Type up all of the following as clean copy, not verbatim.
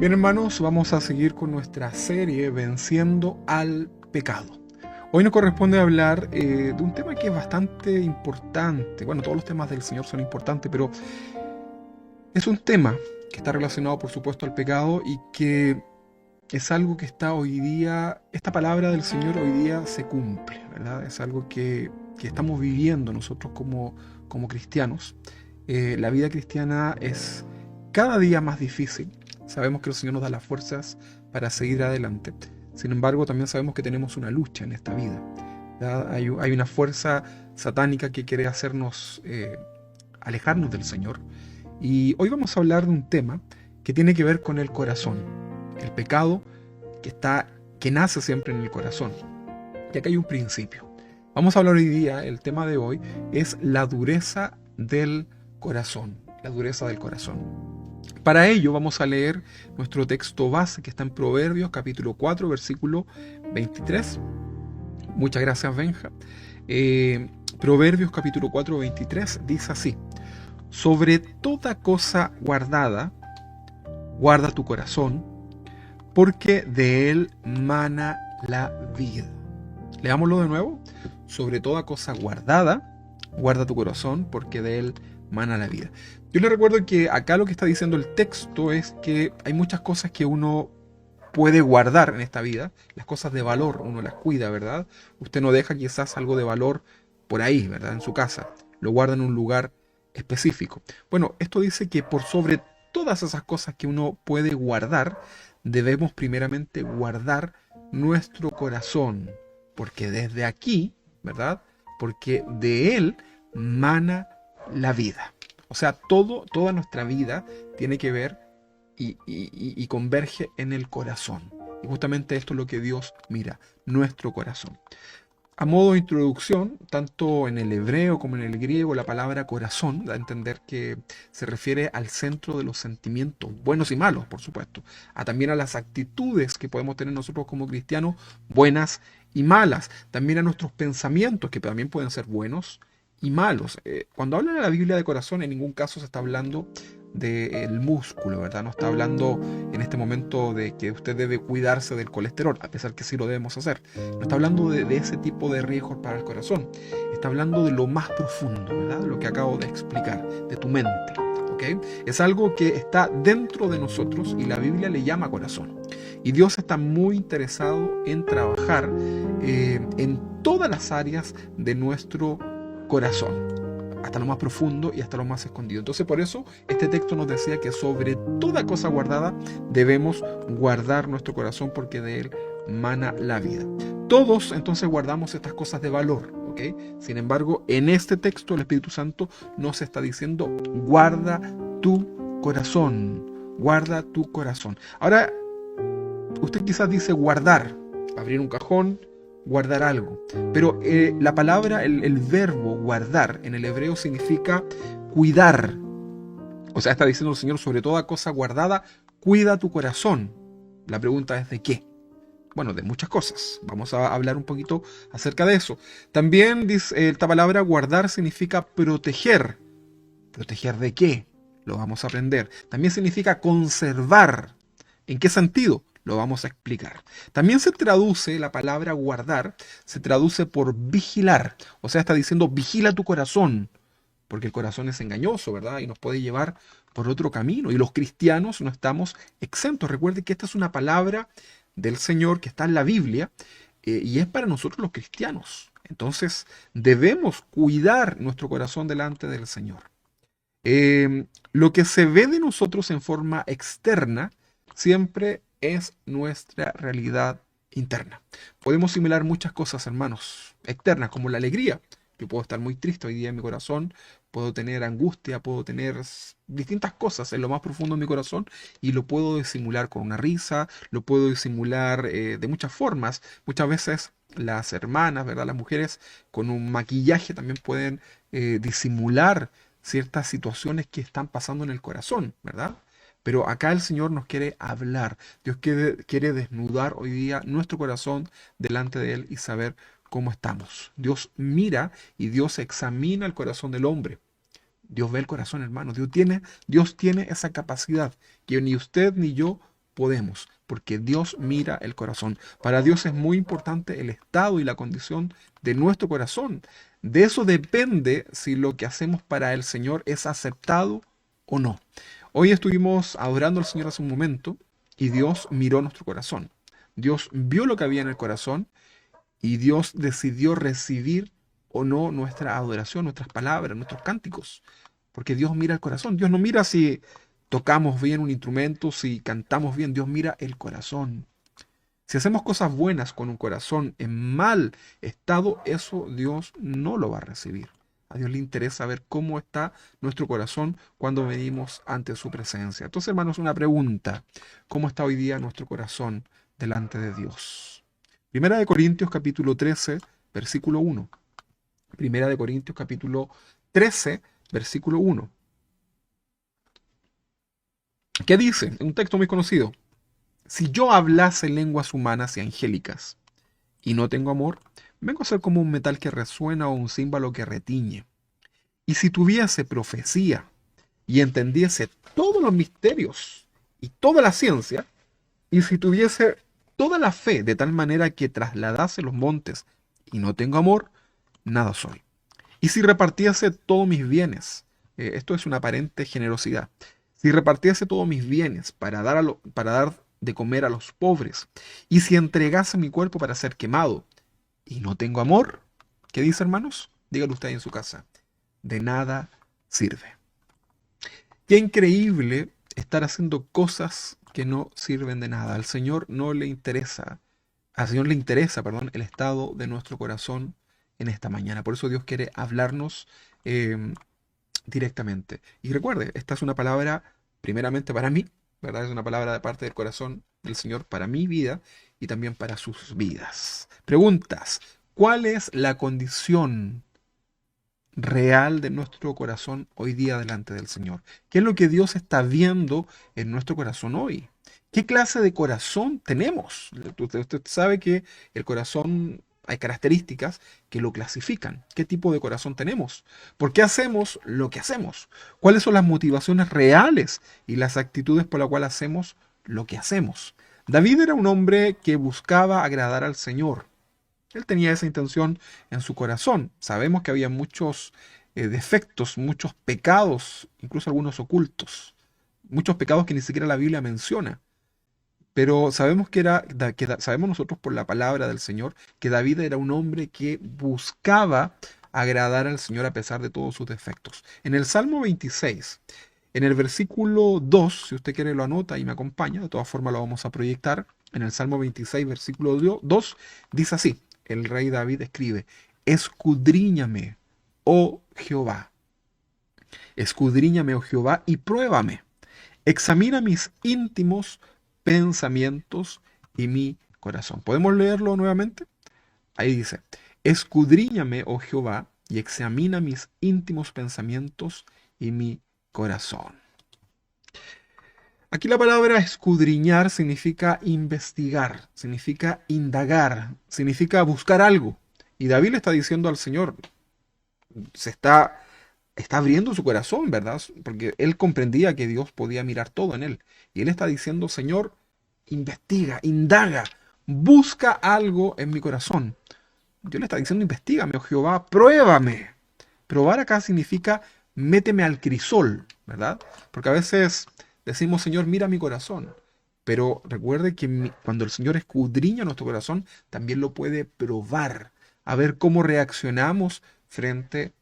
Bien, hermanos, vamos a seguir con nuestra serie Venciendo al Pecado. Hoy nos corresponde hablar de un tema que es bastante importante. Bueno, todos los temas del Señor son importantes, pero es un tema que está relacionado, por supuesto, al pecado y que es algo que está hoy día, esta palabra del Señor hoy día se cumple, ¿verdad? Es algo que estamos viviendo nosotros como cristianos. La vida cristiana es cada día más difícil. Sabemos que el Señor nos da las fuerzas para seguir adelante. Sin embargo, también sabemos que tenemos una lucha en esta vida, ¿verdad? Hay una fuerza satánica que quiere hacernos alejarnos del Señor. Y hoy vamos a hablar de un tema que tiene que ver con el corazón, el pecado que nace siempre en el corazón. Y acá hay un principio. Vamos a hablar hoy día, el tema de hoy es la dureza del corazón, la dureza del corazón. Para ello vamos a leer nuestro texto base que está en Proverbios capítulo 4 versículo 23. Muchas gracias, Benja. Proverbios capítulo 4 23 dice así: sobre toda cosa guardada, guarda tu corazón, porque de él mana la vida. Leámoslo de nuevo. Sobre toda cosa guardada, guarda tu corazón, porque de él mana la vida. Yo le recuerdo que acá lo que está diciendo el texto es que hay muchas cosas que uno puede guardar en esta vida. Las cosas de valor, uno las cuida, ¿verdad? Usted no deja quizás algo de valor por ahí, ¿verdad? En su casa. Lo guarda en un lugar específico. Bueno, esto dice que por sobre todas esas cosas que uno puede guardar, debemos primeramente guardar nuestro corazón, porque desde aquí, ¿verdad? Porque de él mana la vida. O sea, toda nuestra vida tiene que ver y converge en el corazón. Y justamente esto es lo que Dios mira, nuestro corazón. A modo de introducción, tanto en el hebreo como en el griego, la palabra corazón da a entender que se refiere al centro de los sentimientos, buenos y malos, por supuesto, también a las actitudes que podemos tener nosotros como cristianos, buenas y malas, también a nuestros pensamientos, que también pueden ser buenos y malos. Cuando habla de la Biblia de corazón, en ningún caso se está hablando del músculo, ¿verdad? No está hablando en este momento de que usted debe cuidarse del colesterol, a pesar que sí lo debemos hacer. No está hablando de ese tipo de riesgos para el corazón. Está hablando de lo más profundo, ¿verdad? Lo que acabo de explicar, de tu mente, ¿ok? Es algo que está dentro de nosotros y la Biblia le llama corazón. Y Dios está muy interesado en trabajar en todas las áreas de nuestro corazón, hasta lo más profundo y hasta lo más escondido. Entonces, por eso este texto nos decía que sobre toda cosa guardada debemos guardar nuestro corazón, porque de él mana la vida. Todos entonces guardamos estas cosas de valor, ¿ok? Sin embargo, en este texto el Espíritu Santo nos está diciendo: guarda tu corazón, guarda tu corazón. Ahora, usted quizás dice guardar, abrir un cajón, guardar algo. Pero la palabra, el verbo guardar en el hebreo significa cuidar. O sea, está diciendo el Señor: sobre toda cosa guardada, cuida tu corazón. La pregunta es: ¿de qué? Bueno, de muchas cosas. Vamos a hablar un poquito acerca de eso. También dice, esta palabra guardar significa proteger. ¿Proteger de qué? Lo vamos a aprender. También significa conservar. ¿En qué sentido? Lo vamos a explicar. También se traduce, la palabra guardar, se traduce por vigilar. O sea, está diciendo: vigila tu corazón, porque el corazón es engañoso, ¿verdad? Y nos puede llevar por otro camino. Y los cristianos no estamos exentos. Recuerde que esta es una palabra del Señor que está en la Biblia, y es para nosotros los cristianos. Entonces, debemos cuidar nuestro corazón delante del Señor. Lo que se ve de nosotros en forma externa siempre es nuestra realidad interna. Podemos simular muchas cosas, hermanos, externas, como la alegría. Yo puedo estar muy triste hoy día en mi corazón, puedo tener angustia, puedo tener distintas cosas en lo más profundo de mi corazón, y lo puedo disimular con una risa, lo puedo disimular de muchas formas. Muchas veces las hermanas, ¿verdad? Las mujeres con un maquillaje también pueden disimular ciertas situaciones que están pasando en el corazón, ¿verdad? Pero acá el Señor nos quiere hablar. Dios quiere desnudar hoy día nuestro corazón delante de Él y saber cómo estamos. Dios mira y Dios examina el corazón del hombre. Dios ve el corazón, hermano. Dios tiene esa capacidad que ni usted ni yo podemos, porque Dios mira el corazón. Para Dios es muy importante el estado y la condición de nuestro corazón. De eso depende si lo que hacemos para el Señor es aceptado o no. Hoy estuvimos adorando al Señor hace un momento y Dios miró nuestro corazón. Dios vio lo que había en el corazón y Dios decidió recibir o no nuestra adoración, nuestras palabras, nuestros cánticos. Porque Dios mira el corazón. Dios no mira si tocamos bien un instrumento, si cantamos bien. Dios mira el corazón. Si hacemos cosas buenas con un corazón en mal estado, eso Dios no lo va a recibir. A Dios le interesa ver cómo está nuestro corazón cuando venimos ante su presencia. Entonces, hermanos, una pregunta. ¿Cómo está hoy día nuestro corazón delante de Dios? Primera de Corintios capítulo 13, versículo 1. Primera de Corintios capítulo 13, versículo 1. ¿Qué dice? Un texto muy conocido. Si yo hablase lenguas humanas y angélicas y no tengo amor, vengo a ser como un metal que resuena o un címbalo que retiñe. Y si tuviese profecía y entendiese todos los misterios y toda la ciencia, y si tuviese toda la fe de tal manera que trasladase los montes y no tengo amor, nada soy. Y si repartiese todos mis bienes, esto es una aparente generosidad, si repartiese todos mis bienes para dar de comer a los pobres, y si entregase mi cuerpo para ser quemado, y no tengo amor, ¿qué dice, hermanos? Dígalo usted en su casa. De nada sirve. Qué increíble estar haciendo cosas que no sirven de nada. Al Señor no le interesa, al Señor le interesa, perdón, el estado de nuestro corazón en esta mañana. Por eso Dios quiere hablarnos eh, directamente. Y recuerde, esta es una palabra primeramente para mí, ¿verdad? Es una palabra de parte del corazón del Señor para mi vida y también para sus vidas. Preguntas. ¿Cuál es la condición real de nuestro corazón hoy día delante del Señor? ¿Qué es lo que Dios está viendo en nuestro corazón hoy? ¿Qué clase de corazón tenemos? Usted sabe que el corazón, hay características que lo clasifican. ¿Qué tipo de corazón tenemos? ¿Por qué hacemos lo que hacemos? ¿Cuáles son las motivaciones reales y las actitudes por las cuales hacemos lo que hacemos? David era un hombre que buscaba agradar al Señor. Él tenía esa intención en su corazón. Sabemos que había muchos defectos, muchos pecados, incluso algunos ocultos. Muchos pecados que ni siquiera la Biblia menciona. Pero sabemos sabemos nosotros por la palabra del Señor que David era un hombre que buscaba agradar al Señor a pesar de todos sus defectos. En el Salmo 26, en el versículo 2, si usted quiere lo anota y me acompaña, de todas formas lo vamos a proyectar. En el Salmo 26, versículo 2, dice así, el rey David escribe, escudriñame, oh Jehová, escudriñame, oh Jehová, y pruébame. Examina mis íntimos pensamientos y mi corazón. ¿Podemos leerlo nuevamente? Ahí dice, escudriñame, oh Jehová, y examina mis íntimos pensamientos y mi corazón. Aquí la palabra escudriñar significa investigar, significa indagar, significa buscar algo. Y David le está diciendo al Señor, está abriendo su corazón, ¿verdad? Porque él comprendía que Dios podía mirar todo en él. Y él está diciendo, Señor, investiga, indaga, busca algo en mi corazón. Dios le está diciendo, investígame, oh Jehová, pruébame. Probar acá significa méteme al crisol, ¿verdad? Porque a veces decimos, Señor, mira mi corazón. Pero recuerde que cuando el Señor escudriña nuestro corazón, también lo puede probar, a ver cómo reaccionamos frente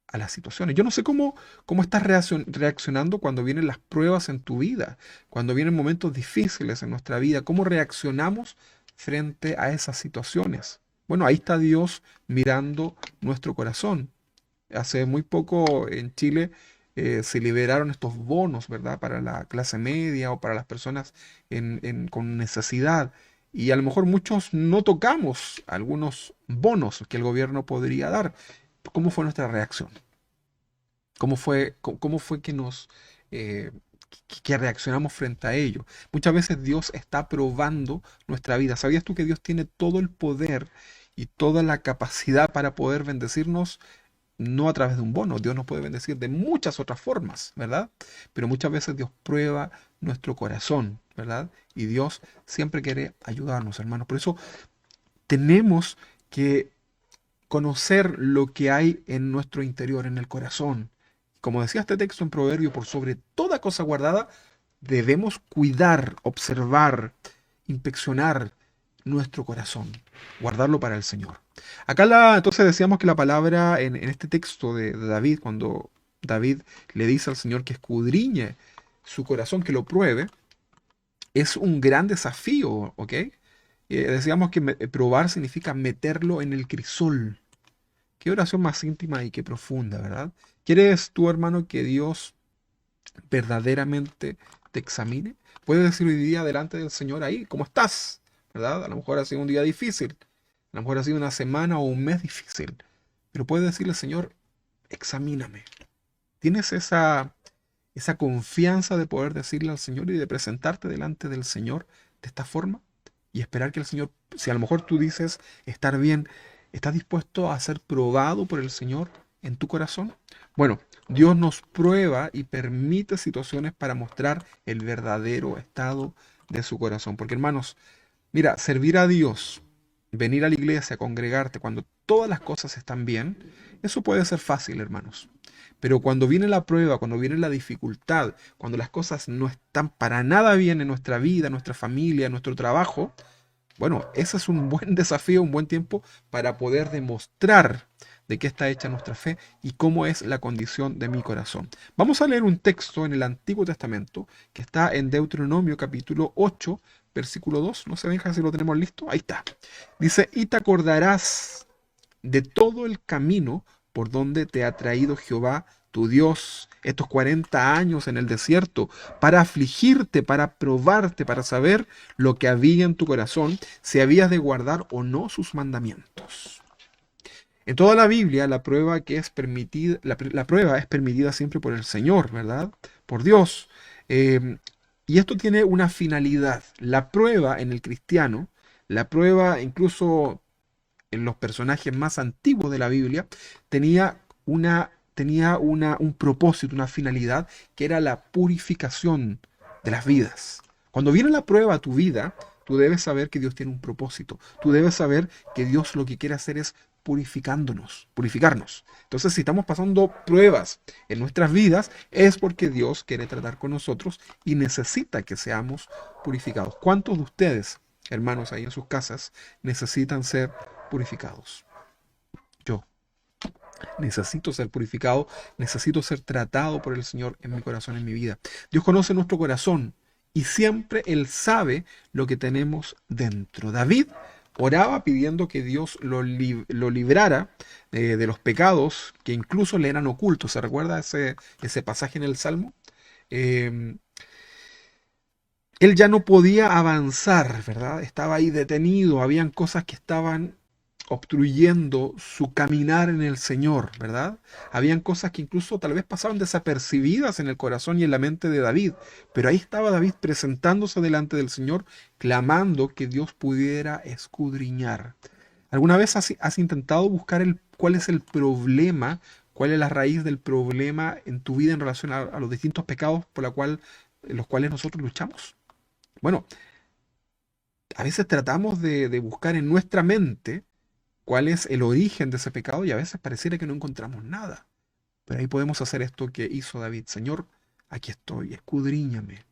a las situaciones. Yo no sé cómo estás reaccionando cuando vienen las pruebas en tu vida, cuando vienen momentos difíciles en nuestra vida, cómo reaccionamos frente a esas situaciones. Bueno, ahí está Dios mirando nuestro corazón. Hace muy poco en Chile se liberaron estos bonos, ¿verdad? Para la clase media o para las personas con necesidad. Y a lo mejor muchos no tocamos algunos bonos que el gobierno podría dar. ¿Cómo fue nuestra reacción? ¿Cómo fue eh, que reaccionamos frente a ello? Muchas veces Dios está probando nuestra vida. ¿Sabías tú que Dios tiene todo el poder y toda la capacidad para poder bendecirnos no a través de un bono. Dios nos puede bendecir de muchas otras formas, ¿verdad? Pero muchas veces Dios prueba nuestro corazón, ¿verdad? Y Dios siempre quiere ayudarnos, hermanos. Por eso tenemos que conocer lo que hay en nuestro interior, en el corazón. Como decía este texto en Proverbio, por sobre toda cosa guardada, debemos cuidar, observar, inspeccionar nuestro corazón, guardarlo para el Señor. Acá entonces decíamos que la palabra en este texto de David, cuando David le dice al Señor que escudriñe su corazón, que lo pruebe, es un gran desafío, ¿ok? Decíamos que probar significa meterlo en el crisol. Qué oración más íntima y qué profunda, ¿verdad? ¿Quieres tú, hermano, que Dios verdaderamente te examine? Puedes decir hoy día delante del Señor ahí, ¿cómo estás? ¿Verdad? A lo mejor ha sido un día difícil, a lo mejor ha sido una semana o un mes difícil, pero puedes decirle, Señor, examíname. ¿Tienes esa confianza de poder decirle al Señor y de presentarte delante del Señor de esta forma? Y esperar que el Señor, si a lo mejor tú dices estar bien, ¿estás dispuesto a ser probado por el Señor en tu corazón? Bueno, Dios nos prueba y permite situaciones para mostrar el verdadero estado de su corazón. Porque hermanos, mira, servir a Dios, venir a la iglesia, congregarte cuando todas las cosas están bien, eso puede ser fácil, hermanos. Pero cuando viene la prueba, cuando viene la dificultad, cuando las cosas no están para nada bien en nuestra vida, en nuestra familia, en nuestro trabajo, bueno, ese es un buen desafío, un buen tiempo para poder demostrar de qué está hecha nuestra fe y cómo es la condición de mi corazón. Vamos a leer un texto en el Antiguo Testamento que está en Deuteronomio capítulo 8, versículo 2. No se deja si lo tenemos listo. Ahí está. Dice, y te acordarás de todo el camino por donde te ha traído Jehová tu Dios estos 40 años en el desierto, para afligirte, para probarte, para saber lo que había en tu corazón, si habías de guardar o no sus mandamientos. En toda la Biblia, la prueba que es permitida, la prueba es permitida siempre por el Señor, ¿verdad? Por Dios. Eh, y esto tiene una finalidad. La prueba en el cristiano, la prueba incluso en los personajes más antiguos de la Biblia, un propósito, una finalidad, que era la purificación de las vidas. Cuando viene la prueba a tu vida, tú debes saber que Dios tiene un propósito. Tú debes saber que Dios lo que quiere hacer es purificarnos. Entonces, si estamos pasando pruebas en nuestras vidas, es porque Dios quiere tratar con nosotros y necesita que seamos purificados. ¿Cuántos de ustedes, hermanos, ahí en sus casas, necesitan ser purificados? Yo necesito ser purificado, necesito ser tratado por el Señor en mi corazón, en mi vida. Dios conoce nuestro corazón y siempre Él sabe lo que tenemos dentro. David oraba pidiendo que Dios lo librara de los pecados que incluso le eran ocultos. ¿Se recuerda ese pasaje en el Salmo? Eh, Él ya no podía avanzar, ¿verdad? Estaba ahí detenido, habían cosas que estaban obstruyendo su caminar en el Señor, ¿verdad? Habían cosas que incluso tal vez pasaban desapercibidas en el corazón y en la mente de David, pero ahí estaba David presentándose delante del Señor, clamando que Dios pudiera escudriñar. ¿Alguna vez has intentado buscar cuál es el problema, cuál es la raíz del problema en tu vida en relación a los distintos pecados los cuales nosotros luchamos? Bueno, a veces tratamos de buscar en nuestra mente cuál es el origen de ese pecado y a veces pareciera que no encontramos nada. Pero ahí podemos hacer esto que hizo David. Señor, aquí estoy, escudriñame.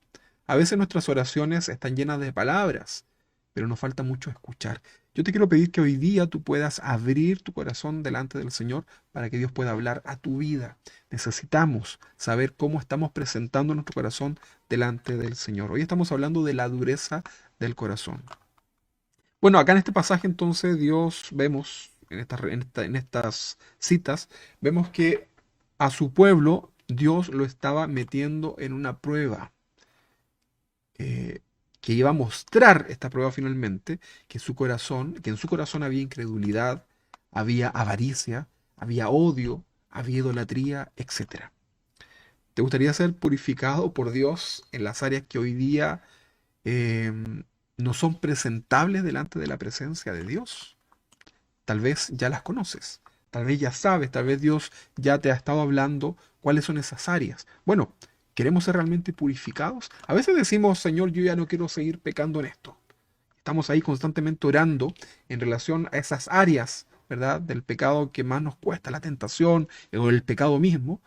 A veces nuestras oraciones están llenas de palabras, pero nos falta mucho escuchar. Yo te quiero pedir que hoy día tú puedas abrir tu corazón delante del Señor para que Dios pueda hablar a tu vida. Necesitamos saber cómo estamos presentando nuestro corazón delante del Señor. Hoy estamos hablando de la dureza del corazón. Bueno, acá en este pasaje entonces Dios vemos, en estas citas, vemos que a su pueblo Dios lo estaba metiendo en una prueba, eh, que iba a mostrar esta prueba finalmente, que en su corazón había incredulidad, había avaricia, había odio, había idolatría, etcétera. ¿Te gustaría ser purificado por Dios en las áreas que hoy día no son presentables delante de la presencia de Dios? Tal vez ya las conoces. Tal vez ya sabes, tal vez Dios ya te ha estado hablando cuáles son esas áreas. Bueno, ¿queremos ser realmente purificados? A veces decimos, Señor, yo ya no quiero seguir pecando en esto. Estamos ahí constantemente orando en relación a esas áreas, ¿verdad? Del pecado que más nos cuesta, la tentación o el pecado mismo.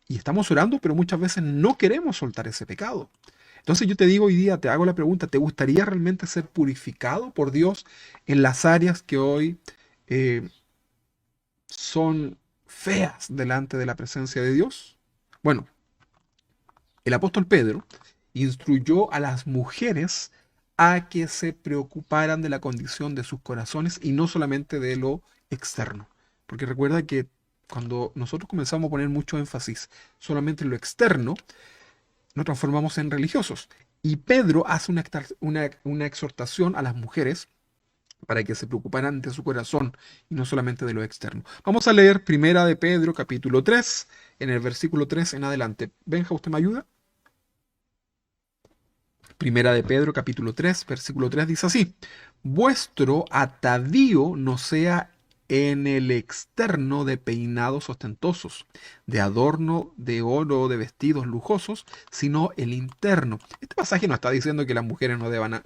Y estamos orando, pero muchas veces no queremos soltar ese pecado. Entonces yo te digo hoy día, te hago la pregunta, ¿te gustaría realmente ser purificado por Dios en las áreas que hoy eh, son feas delante de la presencia de Dios? Bueno, el apóstol Pedro instruyó a las mujeres a que se preocuparan de la condición de sus corazones y no solamente de lo externo. Porque recuerda que cuando nosotros comenzamos a poner mucho énfasis solamente en lo externo, nos transformamos en religiosos. Y Pedro hace una exhortación a las mujeres para que se preocuparan de su corazón y no solamente de lo externo. Vamos a leer Primera de Pedro, capítulo 3, en el versículo 3 en adelante. Benja, ¿usted me ayuda? Primera de Pedro, capítulo 3, versículo 3 dice así: vuestro atavío no sea en el externo de peinados ostentosos, de adorno de oro o de vestidos lujosos, sino el interno. Este pasaje no está diciendo que las mujeres no deban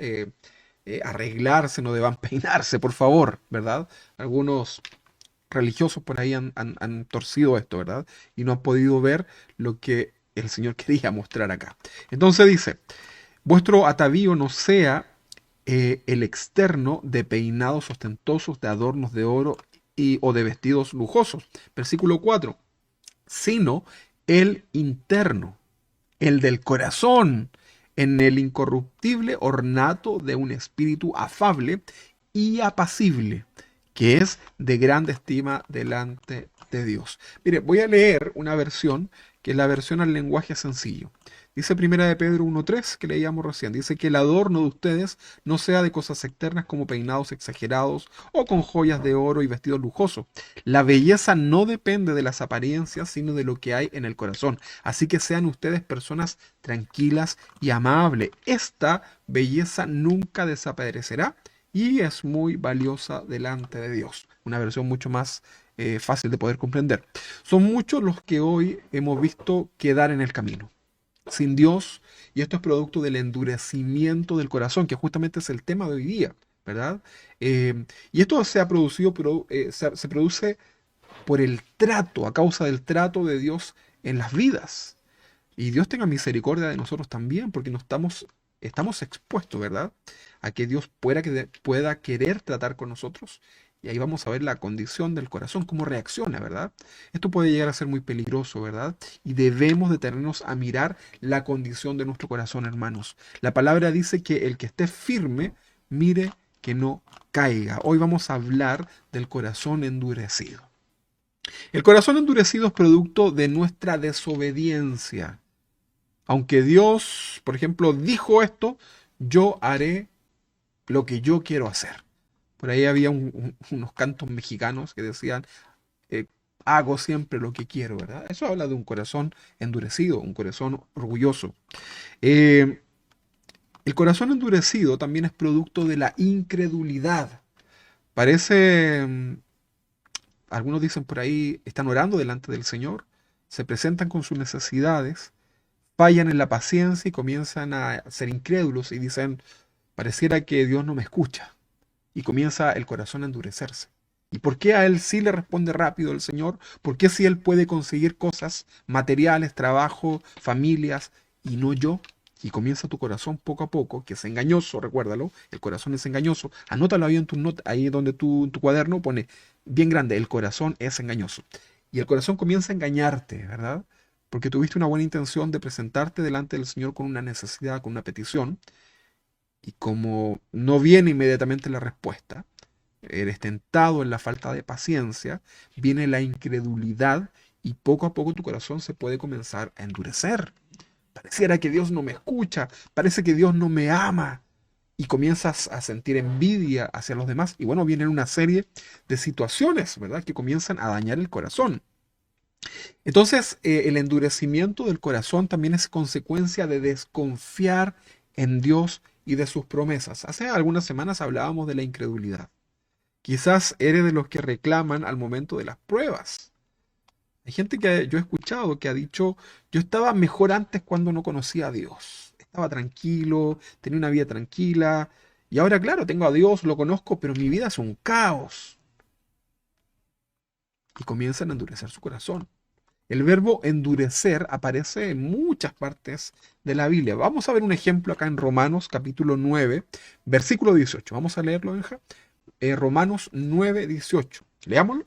arreglarse, no deban peinarse, por favor, ¿verdad? Algunos religiosos por ahí han torcido esto, ¿verdad? Y no han podido ver lo que el Señor quería mostrar acá. Entonces dice, vuestro atavío no sea el externo de peinados ostentosos, de adornos de oro o de vestidos lujosos. Versículo 4. Sino el interno, el del corazón, en el incorruptible ornato de un espíritu afable y apacible, que es de grande estima delante de Dios. Mire, voy a leer una versión que es la versión al lenguaje sencillo. Dice Primera de Pedro 1.3, que leíamos recién. Dice que el adorno de ustedes no sea de cosas externas como peinados exagerados o con joyas de oro y vestidos lujosos. La belleza no depende de las apariencias, sino de lo que hay en el corazón. Así que sean ustedes personas tranquilas y amables. Esta belleza nunca desaparecerá y es muy valiosa delante de Dios. Una versión mucho más fácil de poder comprender. Son muchos los que hoy hemos visto quedar en el camino sin Dios, y esto es producto del endurecimiento del corazón, que justamente es el tema de hoy día, ¿verdad? Y esto se ha producido, se produce por el trato, a causa del trato de Dios en las vidas. Y Dios tenga misericordia de nosotros también, porque estamos expuestos, ¿verdad? A que Dios pueda querer tratar con nosotros. Y ahí vamos a ver la condición del corazón, cómo reacciona, ¿verdad? Esto puede llegar a ser muy peligroso, ¿verdad? Y debemos detenernos a mirar la condición de nuestro corazón, hermanos. La palabra dice que el que esté firme, mire que no caiga. Hoy vamos a hablar del corazón endurecido. El corazón endurecido es producto de nuestra desobediencia. Aunque Dios, por ejemplo, dijo esto, yo haré lo que yo quiero hacer. Por ahí había unos cantos mexicanos que decían, eh, hago siempre lo que quiero, ¿verdad? Eso habla de un corazón endurecido, un corazón orgulloso. Eh, el corazón endurecido también es producto de la incredulidad. Parece, algunos dicen por ahí, están orando delante del Señor, se presentan con sus necesidades, fallan en la paciencia y comienzan a ser incrédulos y dicen, pareciera que Dios no me escucha. Y comienza el corazón a endurecerse. ¿Y por qué a él sí le responde rápido el Señor? ¿Por qué si él puede conseguir cosas materiales, trabajo, familias y no yo? Y comienza tu corazón poco a poco, que es engañoso, recuérdalo, el corazón es engañoso. Anótalo ahí en tu nota, ahí donde en tu cuaderno pone bien grande, el corazón es engañoso. Y el corazón comienza a engañarte, ¿verdad? Porque tuviste una buena intención de presentarte delante del Señor con una necesidad, con una petición, y como no viene inmediatamente la respuesta, eres tentado en la falta de paciencia, viene la incredulidad y poco a poco tu corazón se puede comenzar a endurecer. Pareciera que Dios no me escucha, parece que Dios no me ama y comienzas a sentir envidia hacia los demás. Y bueno, vienen una serie de situaciones, ¿verdad?, que comienzan a dañar el corazón. Entonces, el endurecimiento del corazón también es consecuencia de desconfiar en Dios y de sus promesas. Hace algunas semanas hablábamos de la incredulidad. Quizás eres de los que reclaman al momento de las pruebas. Hay gente que yo he escuchado que ha dicho, yo estaba mejor antes cuando no conocía a Dios. Estaba tranquilo, tenía una vida tranquila. Y ahora, claro, tengo a Dios, lo conozco, pero mi vida es un caos. Y comienzan a endurecer su corazón. El verbo endurecer aparece en muchas partes de la Biblia. Vamos a ver un ejemplo acá en Romanos capítulo 9, versículo 18. Vamos a leerlo, Benja. Romanos 9, 18. Leámoslo.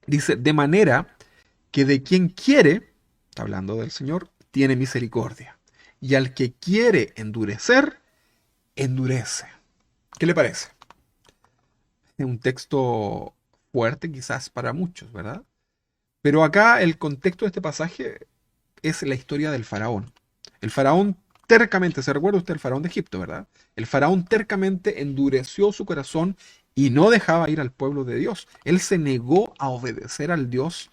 Dice, de manera que de quien quiere, está hablando del Señor, tiene misericordia. Y al que quiere endurecer, endurece. ¿Qué le parece? Es un texto fuerte quizás para muchos, ¿verdad? Pero acá el contexto de este pasaje es la historia del faraón. El faraón tercamente, ¿se recuerda usted el faraón de Egipto, verdad? El faraón tercamente endureció su corazón y no dejaba ir al pueblo de Dios. Él se negó a obedecer al Dios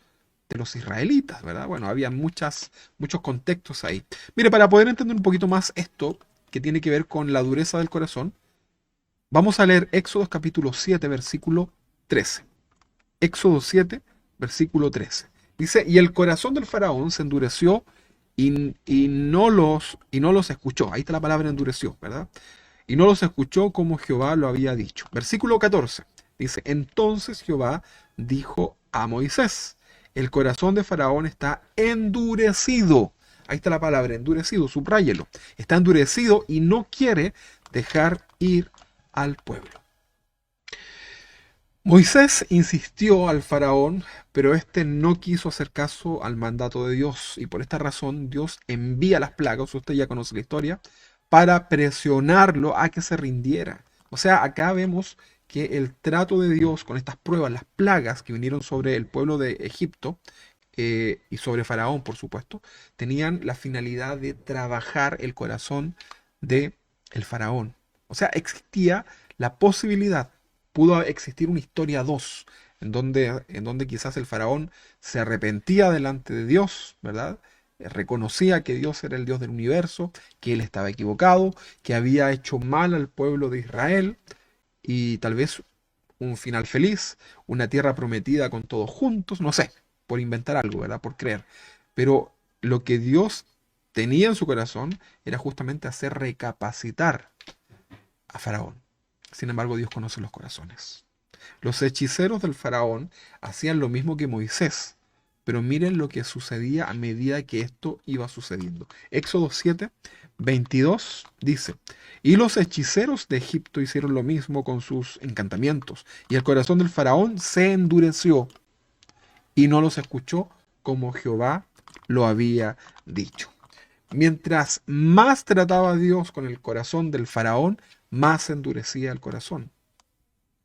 de los israelitas, ¿verdad? Bueno, había muchos contextos ahí. Mire, para poder entender un poquito más esto que tiene que ver con la dureza del corazón, vamos a leer Éxodo capítulo 7, versículo 13. Éxodo 7, versículo 13. Dice, y el corazón del faraón se endureció y no los escuchó. Ahí está la palabra endureció, ¿verdad? Y no los escuchó como Jehová lo había dicho. Versículo 14. Dice, entonces Jehová dijo a Moisés, el corazón de faraón está endurecido. Ahí está la palabra endurecido, subráyelo. Está endurecido y no quiere dejar ir al pueblo. Moisés insistió al faraón, pero éste no quiso hacer caso al mandato de Dios, y por esta razón Dios envía las plagas, usted ya conoce la historia, para presionarlo a que se rindiera. O sea, acá vemos que el trato de Dios con estas pruebas, las plagas que vinieron sobre el pueblo de Egipto, y sobre Faraón, por supuesto, tenían la finalidad de trabajar el corazón de el faraón. O sea, existía la posibilidad, pudo existir una historia 2 en donde quizás el faraón se arrepentía delante de Dios, ¿verdad? Reconocía que Dios era el Dios del universo, que él estaba equivocado, que había hecho mal al pueblo de Israel y tal vez un final feliz, una tierra prometida con todos juntos, no sé, por inventar algo, ¿verdad? Por creer. Pero lo que Dios tenía en su corazón era justamente hacer recapacitar a Faraón. Sin embargo, Dios conoce los corazones. Los hechiceros del faraón hacían lo mismo que Moisés, pero miren lo que sucedía a medida que esto iba sucediendo. Éxodo 7, 22 dice, y los hechiceros de Egipto hicieron lo mismo con sus encantamientos, y el corazón del faraón se endureció y no los escuchó como Jehová lo había dicho. Mientras más trataba Dios con el corazón del faraón, más se endurecía el corazón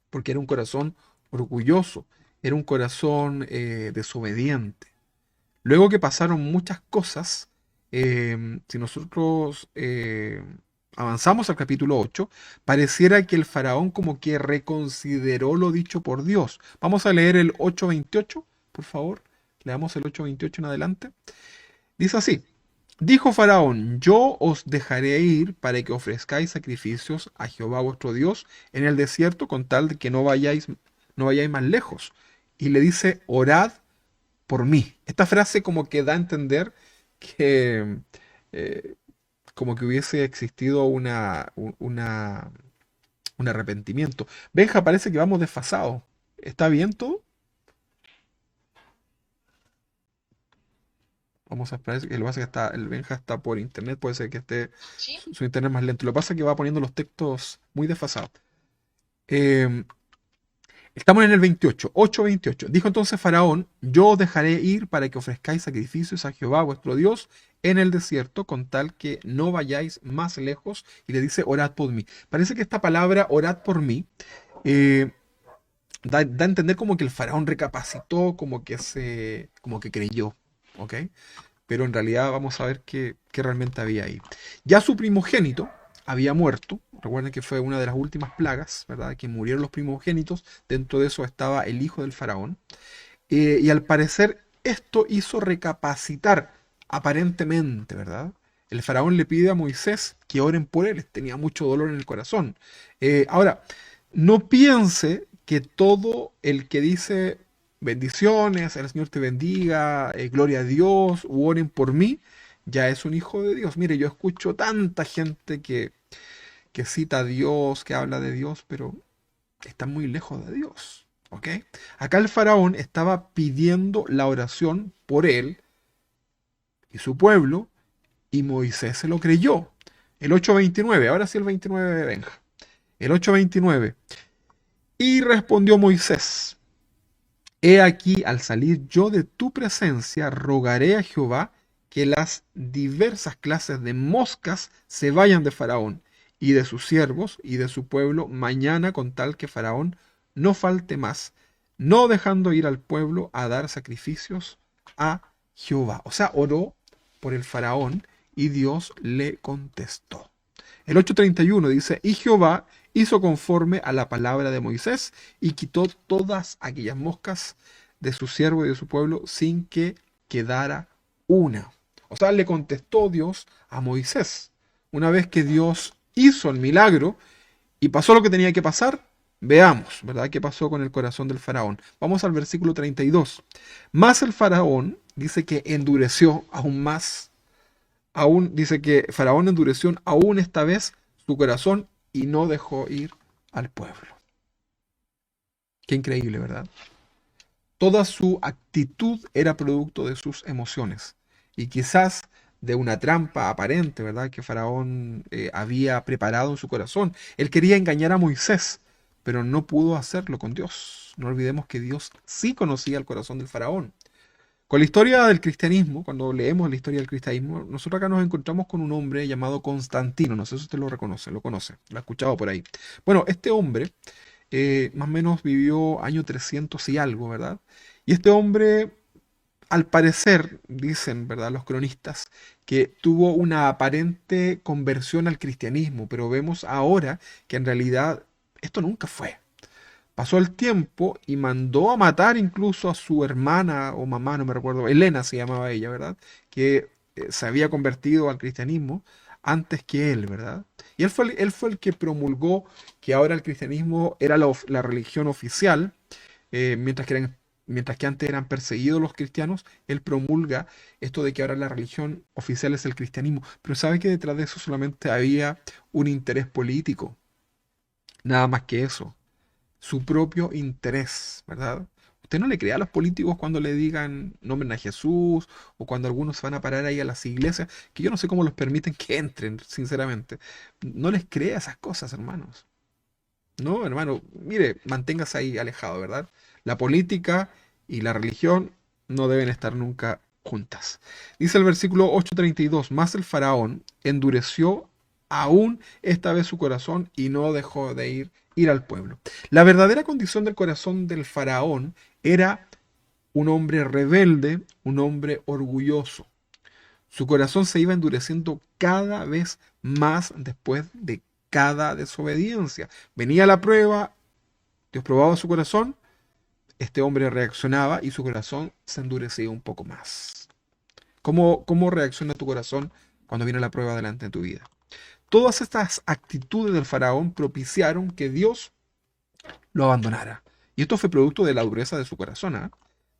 porque era un corazón orgulloso, era un corazón desobediente. Luego que pasaron muchas cosas, si nosotros avanzamos al capítulo 8, pareciera que el faraón como que reconsideró lo dicho por Dios. Vamos a leer el 8:28, por favor. Leamos el 8:28 en adelante. Dice así. Dijo Faraón, yo os dejaré ir para que ofrezcáis sacrificios a Jehová vuestro Dios en el desierto con tal de que no vayáis más lejos. Y le dice, orad por mí. Esta frase como que da a entender que eh, como que hubiese existido un arrepentimiento. Benja, parece que vamos desfasados. ¿Está bien todo? Vamos a esperar. Lo que pasa es que el Benja está por internet, puede ser que esté ¿Sí? su internet más lento. Lo que pasa es que va poniendo los textos muy desfasados. Eh, Estamos en el 28, 8:28. Dijo entonces Faraón, yo os dejaré ir para que ofrezcáis sacrificios a Jehová vuestro Dios en el desierto, con tal que no vayáis más lejos. Y le dice, orad por mí. Parece que esta palabra, orad por mí, eh, da a entender como que el faraón recapacitó, como que creyó. ¿Ok? Pero en realidad vamos a ver qué realmente había ahí. Ya su primogénito había muerto, recuerden que fue una de las últimas plagas, ¿verdad? Que murieron los primogénitos, dentro de eso estaba el hijo del faraón, y al parecer esto hizo recapacitar, aparentemente, ¿verdad? El faraón le pide a Moisés que oren por él, tenía mucho dolor en el corazón. Ahora, No piense que todo el que dice bendiciones, el Señor te bendiga, gloria a Dios, u oren por mí, ya es un hijo de Dios. Mire, yo escucho tanta gente que cita a Dios, que habla de Dios, pero está muy lejos de Dios. ¿Ok? Acá el faraón estaba pidiendo la oración por él y su pueblo, y Moisés se lo creyó. El 8:29, ahora sí el 29, venga. El 8:29. Y respondió Moisés: He aquí, al salir yo de tu presencia, rogaré a Jehová que las diversas clases de moscas se vayan de Faraón y de sus siervos y de su pueblo mañana, con tal que Faraón no falte más, no dejando ir al pueblo a dar sacrificios a Jehová. O sea, oró por el Faraón y Dios le contestó. El 8:31 dice: Y Jehová hizo conforme a la palabra de Moisés y quitó todas aquellas moscas de su siervo y de su pueblo sin que quedara una. O sea, le contestó Dios a Moisés. Una vez que Dios hizo el milagro y pasó lo que tenía que pasar, veamos, ¿verdad? ¿Qué pasó con el corazón del faraón? Vamos al versículo 32. Más el faraón dice que endureció aún más. Aún dice que Faraón endureció aún esta vez su corazón y no dejó ir al pueblo. Qué increíble, ¿verdad? Toda su actitud era producto de sus emociones y quizás de una trampa aparente, ¿verdad? Que Faraón había preparado en su corazón. Él quería engañar a Moisés, pero no pudo hacerlo con Dios. No olvidemos que Dios sí conocía el corazón del Faraón. Con la historia del cristianismo, cuando leemos la historia del cristianismo, nosotros acá nos encontramos con un hombre llamado Constantino. No sé si usted lo reconoce, lo conoce, lo ha escuchado por ahí. Bueno, este hombre más o menos vivió año 300 y algo, ¿verdad? Y este hombre, al parecer, dicen, ¿verdad?, los cronistas, que tuvo una aparente conversión al cristianismo, pero vemos ahora que en realidad esto nunca fue. Pasó el tiempo y mandó a matar incluso a su hermana o mamá, no me recuerdo, Elena se llamaba ella, ¿verdad? Que se había convertido al cristianismo antes que él, ¿verdad? Y él fue el que promulgó que ahora el cristianismo era la religión oficial, mientras que antes eran perseguidos los cristianos, él promulga esto de que ahora la religión oficial es el cristianismo. Pero sabe que detrás de eso solamente había un interés político, nada más que eso, su propio interés, ¿verdad? Usted no le crea a los políticos cuando le digan nombren a Jesús o cuando algunos van a parar ahí a las iglesias, que yo no sé cómo los permiten que entren, sinceramente. No les crea esas cosas, hermanos. No, hermano, mire, manténgase ahí alejado, ¿verdad? La política y la religión no deben estar nunca juntas. Dice el versículo 8:32, más el faraón endureció aún esta vez su corazón y no dejó de ir al pueblo. La verdadera condición del corazón del faraón era un hombre rebelde, un hombre orgulloso. Su corazón se iba endureciendo cada vez más después de cada desobediencia. Venía la prueba, Dios probaba su corazón, este hombre reaccionaba y su corazón se endurecía un poco más. ¿Cómo reacciona tu corazón cuando viene la prueba delante de tu vida? Todas estas actitudes del faraón propiciaron que Dios lo abandonara. Y esto fue producto de la dureza de su corazón, ¿eh?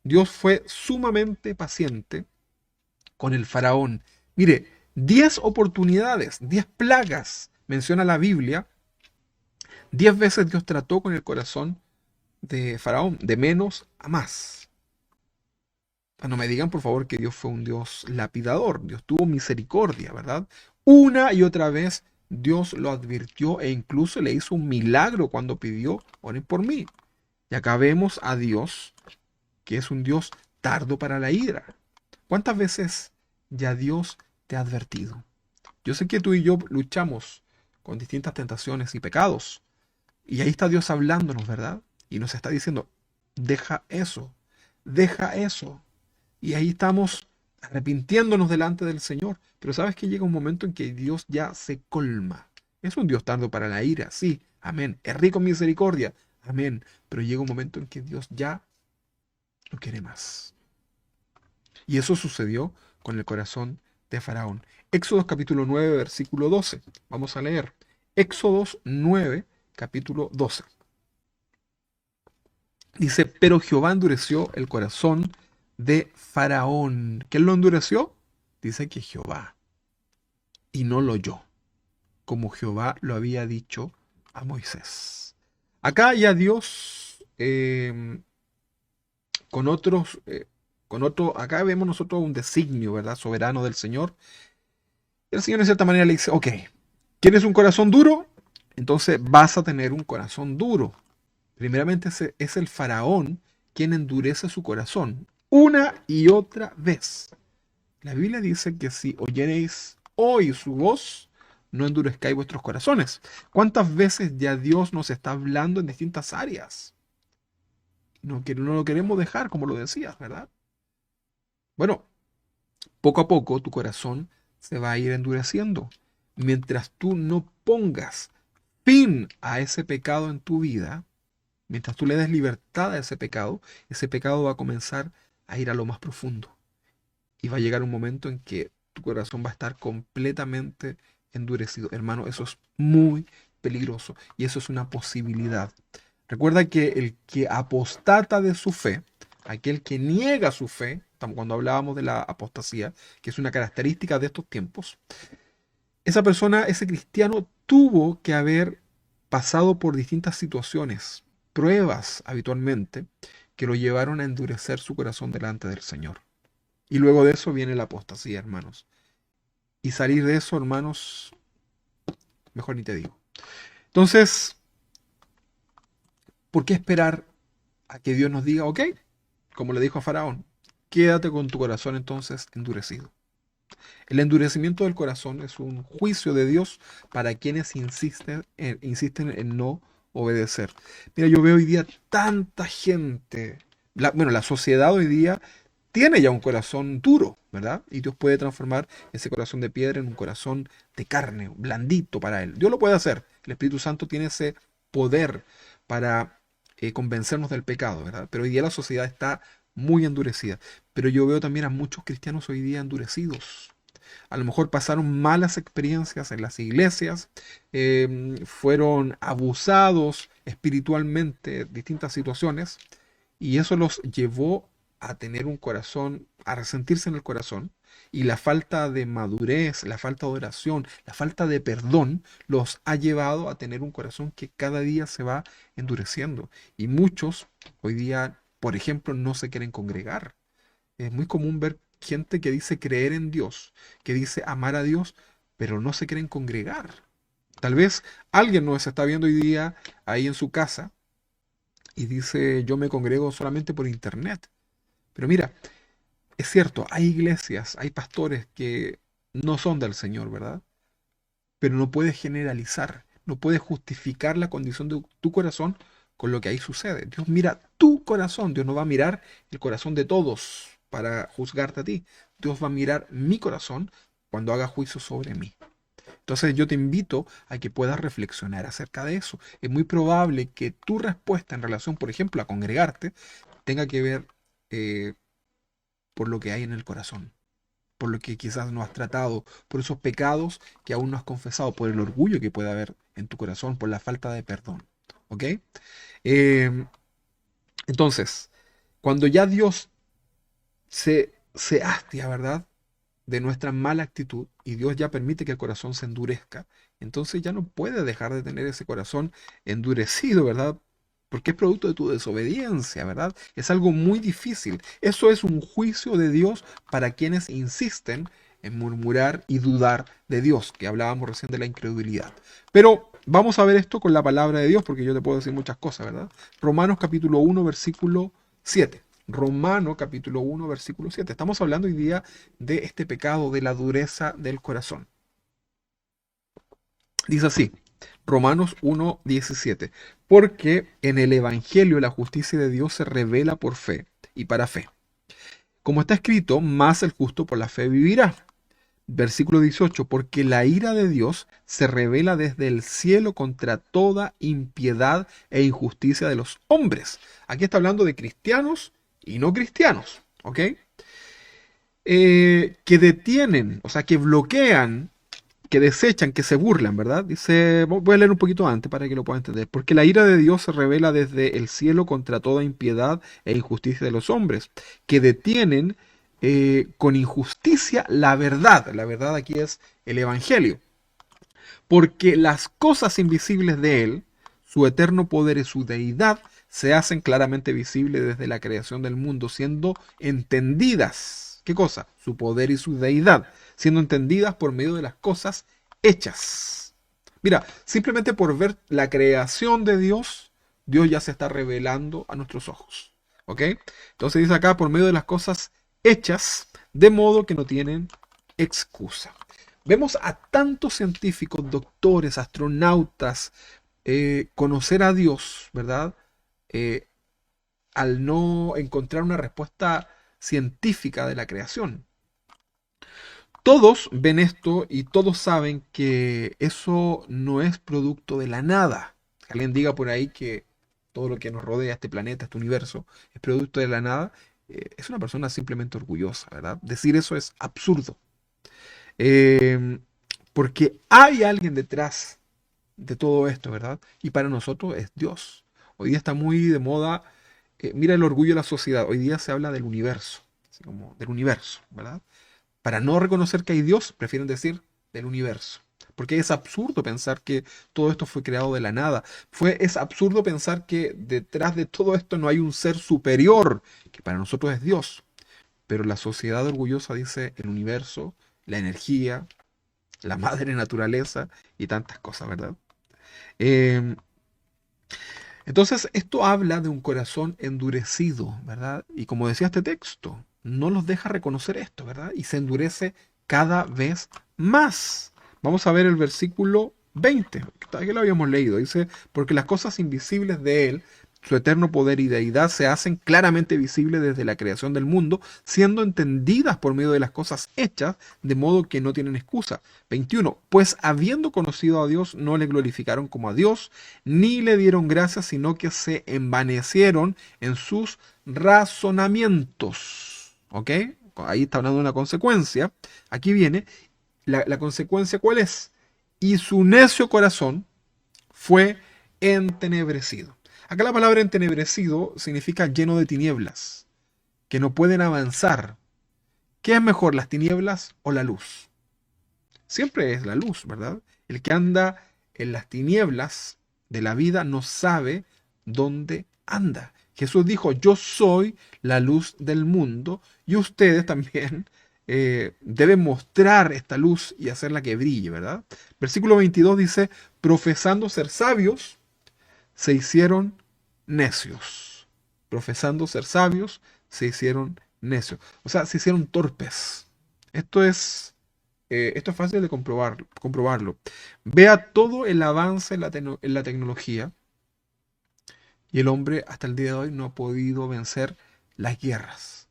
Dios fue sumamente paciente con el faraón. Mire, 10 oportunidades, 10 plagas, menciona la Biblia. 10 veces Dios trató con el corazón de faraón, de menos a más. No me digan, por favor, que Dios fue un Dios lapidador. Dios tuvo misericordia, ¿verdad? Una y otra vez Dios lo advirtió e incluso le hizo un milagro cuando pidió, oren por mí. Y acá vemos a Dios, que es un Dios tardo para la ira. ¿Cuántas veces ya Dios te ha advertido? Yo sé que tú y yo luchamos con distintas tentaciones y pecados. Y ahí está Dios hablándonos, ¿verdad? Y nos está diciendo, deja eso, deja eso. Y ahí estamos arrepintiéndonos delante del Señor. Pero sabes que llega un momento en que Dios ya se colma. Es un Dios tardo para la ira, sí, amén. Es rico en misericordia, amén. Pero llega un momento en que Dios ya no quiere más. Y eso sucedió con el corazón de Faraón. Éxodo capítulo 9, versículo 12. Vamos a leer. Éxodo 9, capítulo 12. Dice, pero Jehová endureció el corazón de Faraón. ¿Quién lo endureció? Dice que Jehová, y no lo oyó, como Jehová lo había dicho a Moisés. Acá ya Dios, con otros, acá vemos nosotros un designio, ¿verdad? Soberano del Señor. Y el Señor en cierta manera le dice, ok, ¿quieres un corazón duro? Entonces vas a tener un corazón duro. Primeramente es el faraón quien endurece su corazón una y otra vez. La Biblia dice que si oyereis hoy su voz, no endurezcáis vuestros corazones. ¿Cuántas veces ya Dios nos está hablando en distintas áreas? No, que no lo queremos dejar, como lo decías, ¿verdad? Bueno, poco a poco tu corazón se va a ir endureciendo. Mientras tú no pongas fin a ese pecado en tu vida, mientras tú le des libertad a ese pecado va a comenzar a ir a lo más profundo. Y va a llegar un momento en que tu corazón va a estar completamente endurecido. Hermano, eso es muy peligroso y eso es una posibilidad. Recuerda que el que apostata de su fe, aquel que niega su fe, cuando hablábamos de la apostasía, que es una característica de estos tiempos, esa persona, ese cristiano, tuvo que haber pasado por distintas situaciones, pruebas habitualmente, que lo llevaron a endurecer su corazón delante del Señor. Y luego de eso viene la apostasía, hermanos. Y salir de eso, hermanos, mejor ni te digo. Entonces, ¿por qué esperar a que Dios nos diga, ok, como le dijo a Faraón, quédate con tu corazón entonces endurecido? El endurecimiento del corazón es un juicio de Dios para quienes insisten en no obedecer. Mira, yo veo hoy día tanta gente, la sociedad hoy día tiene ya un corazón duro, ¿verdad? Y Dios puede transformar ese corazón de piedra en un corazón de carne, blandito para Él. Dios lo puede hacer. El Espíritu Santo tiene ese poder para convencernos del pecado, ¿verdad? Pero hoy día la sociedad está muy endurecida. Pero yo veo también a muchos cristianos hoy día endurecidos. A lo mejor pasaron malas experiencias en las iglesias, fueron abusados espiritualmente en distintas situaciones, y eso los llevó a tener un corazón, a resentirse en el corazón, y la falta de madurez, la falta de oración, la falta de perdón los ha llevado a tener un corazón que cada día se va endureciendo. Y muchos hoy día, por ejemplo, no se quieren congregar. Es muy común ver gente que dice creer en Dios, que dice amar a Dios, pero no se quieren congregar. Tal vez alguien nos está viendo hoy día ahí en su casa y dice yo me congrego solamente por internet. Pero mira, es cierto, hay iglesias, hay pastores que no son del Señor, ¿verdad? Pero no puedes generalizar, no puedes justificar la condición de tu corazón con lo que ahí sucede. Dios mira tu corazón, Dios no va a mirar el corazón de todos para juzgarte a ti. Dios va a mirar mi corazón cuando haga juicio sobre mí. Entonces yo te invito a que puedas reflexionar acerca de eso. Es muy probable que tu respuesta en relación, por ejemplo, a congregarte, tenga que ver eh, por lo que hay en el corazón, por lo que quizás no has tratado, por esos pecados que aún no has confesado, por el orgullo que puede haber en tu corazón, por la falta de perdón. ¿Ok? Eh, entonces, cuando ya Dios se hastia, ¿verdad? De nuestra mala actitud y Dios ya permite que el corazón se endurezca, entonces ya no puede dejar de tener ese corazón endurecido, ¿verdad? Porque es producto de tu desobediencia, ¿verdad? Es algo muy difícil. Eso es un juicio de Dios para quienes insisten en murmurar y dudar de Dios, que hablábamos recién de la incredulidad. Pero vamos a ver esto con la palabra de Dios, porque yo te puedo decir muchas cosas, ¿verdad? Romanos capítulo 1, versículo 7. Romano capítulo 1, versículo 7. Estamos hablando hoy día de este pecado de la dureza del corazón. Dice así, Romanos 1, 17. Porque en el Evangelio la justicia de Dios se revela por fe y para fe. Como está escrito, más el justo por la fe vivirá. Versículo 18, porque la ira de Dios se revela desde el cielo contra toda impiedad e injusticia de los hombres. Aquí está hablando de cristianos y no cristianos, ¿ok? Que detienen, o sea, que bloquean que desechan, que se burlan, ¿verdad? Dice, voy a leer un poquito antes para que lo puedan entender. Porque la ira de Dios se revela desde el cielo contra toda impiedad e injusticia de los hombres, que detienen con injusticia la verdad. La verdad aquí es el Evangelio. Porque las cosas invisibles de Él, su eterno poder y su deidad, se hacen claramente visibles desde la creación del mundo, siendo entendidas. ¿Qué cosa? Su poder y su deidad, siendo entendidas por medio de las cosas hechas. Mira, simplemente por ver la creación de Dios, Dios ya se está revelando a nuestros ojos. ¿Ok? Entonces dice acá, por medio de las cosas hechas, de modo que no tienen excusa. Vemos a tantos científicos, doctores, astronautas, conocer a Dios, ¿verdad? Eh, Al no encontrar una respuesta científica de la creación. Todos ven esto y todos saben que eso no es producto de la nada. Que alguien diga por ahí que todo lo que nos rodea, este planeta, este universo, es producto de la nada, es una persona simplemente orgullosa, ¿verdad? Decir eso es absurdo. Eh, Porque hay alguien detrás de todo esto, ¿verdad? Y para nosotros es Dios. Hoy día está muy de moda, mira el orgullo de la sociedad, hoy día se habla del universo, así como del universo, ¿verdad? Para no reconocer que hay Dios, prefieren decir del universo. Porque es absurdo pensar que todo esto fue creado de la nada. Es absurdo pensar que detrás de todo esto no hay un ser superior, que para nosotros es Dios. Pero la sociedad orgullosa dice el universo, la energía, la madre naturaleza y tantas cosas, ¿verdad? Eh, entonces, esto habla de un corazón endurecido, ¿verdad? Y como decía este texto, no los deja reconocer esto, ¿verdad? Y se endurece cada vez más. Vamos a ver el versículo 20, que lo habíamos leído. Dice, porque las cosas invisibles de Él, su eterno poder y deidad, se hacen claramente visibles desde la creación del mundo, siendo entendidas por medio de las cosas hechas, de modo que no tienen excusa. 21. Pues habiendo conocido a Dios, no le glorificaron como a Dios, ni le dieron gracias, sino que se envanecieron en sus razonamientos. ¿Ok? Ahí está hablando de una consecuencia. Aquí viene. La consecuencia, ¿cuál es? Y su necio corazón fue entenebrecido. Acá la palabra entenebrecido significa lleno de tinieblas, que no pueden avanzar. ¿Qué es mejor, las tinieblas o la luz? Siempre es la luz, ¿verdad? El que anda en las tinieblas de la vida no sabe dónde anda. Jesús dijo, yo soy la luz del mundo y ustedes también deben mostrar esta luz y hacerla que brille, ¿verdad? Versículo 22 dice, profesando ser sabios, se hicieron necios. Profesando ser sabios, se hicieron necios. O sea, se hicieron torpes. Esto es esto es fácil de comprobarlo. Vea todo el avance en la tecnología y el hombre hasta el día de hoy no ha podido vencer las guerras,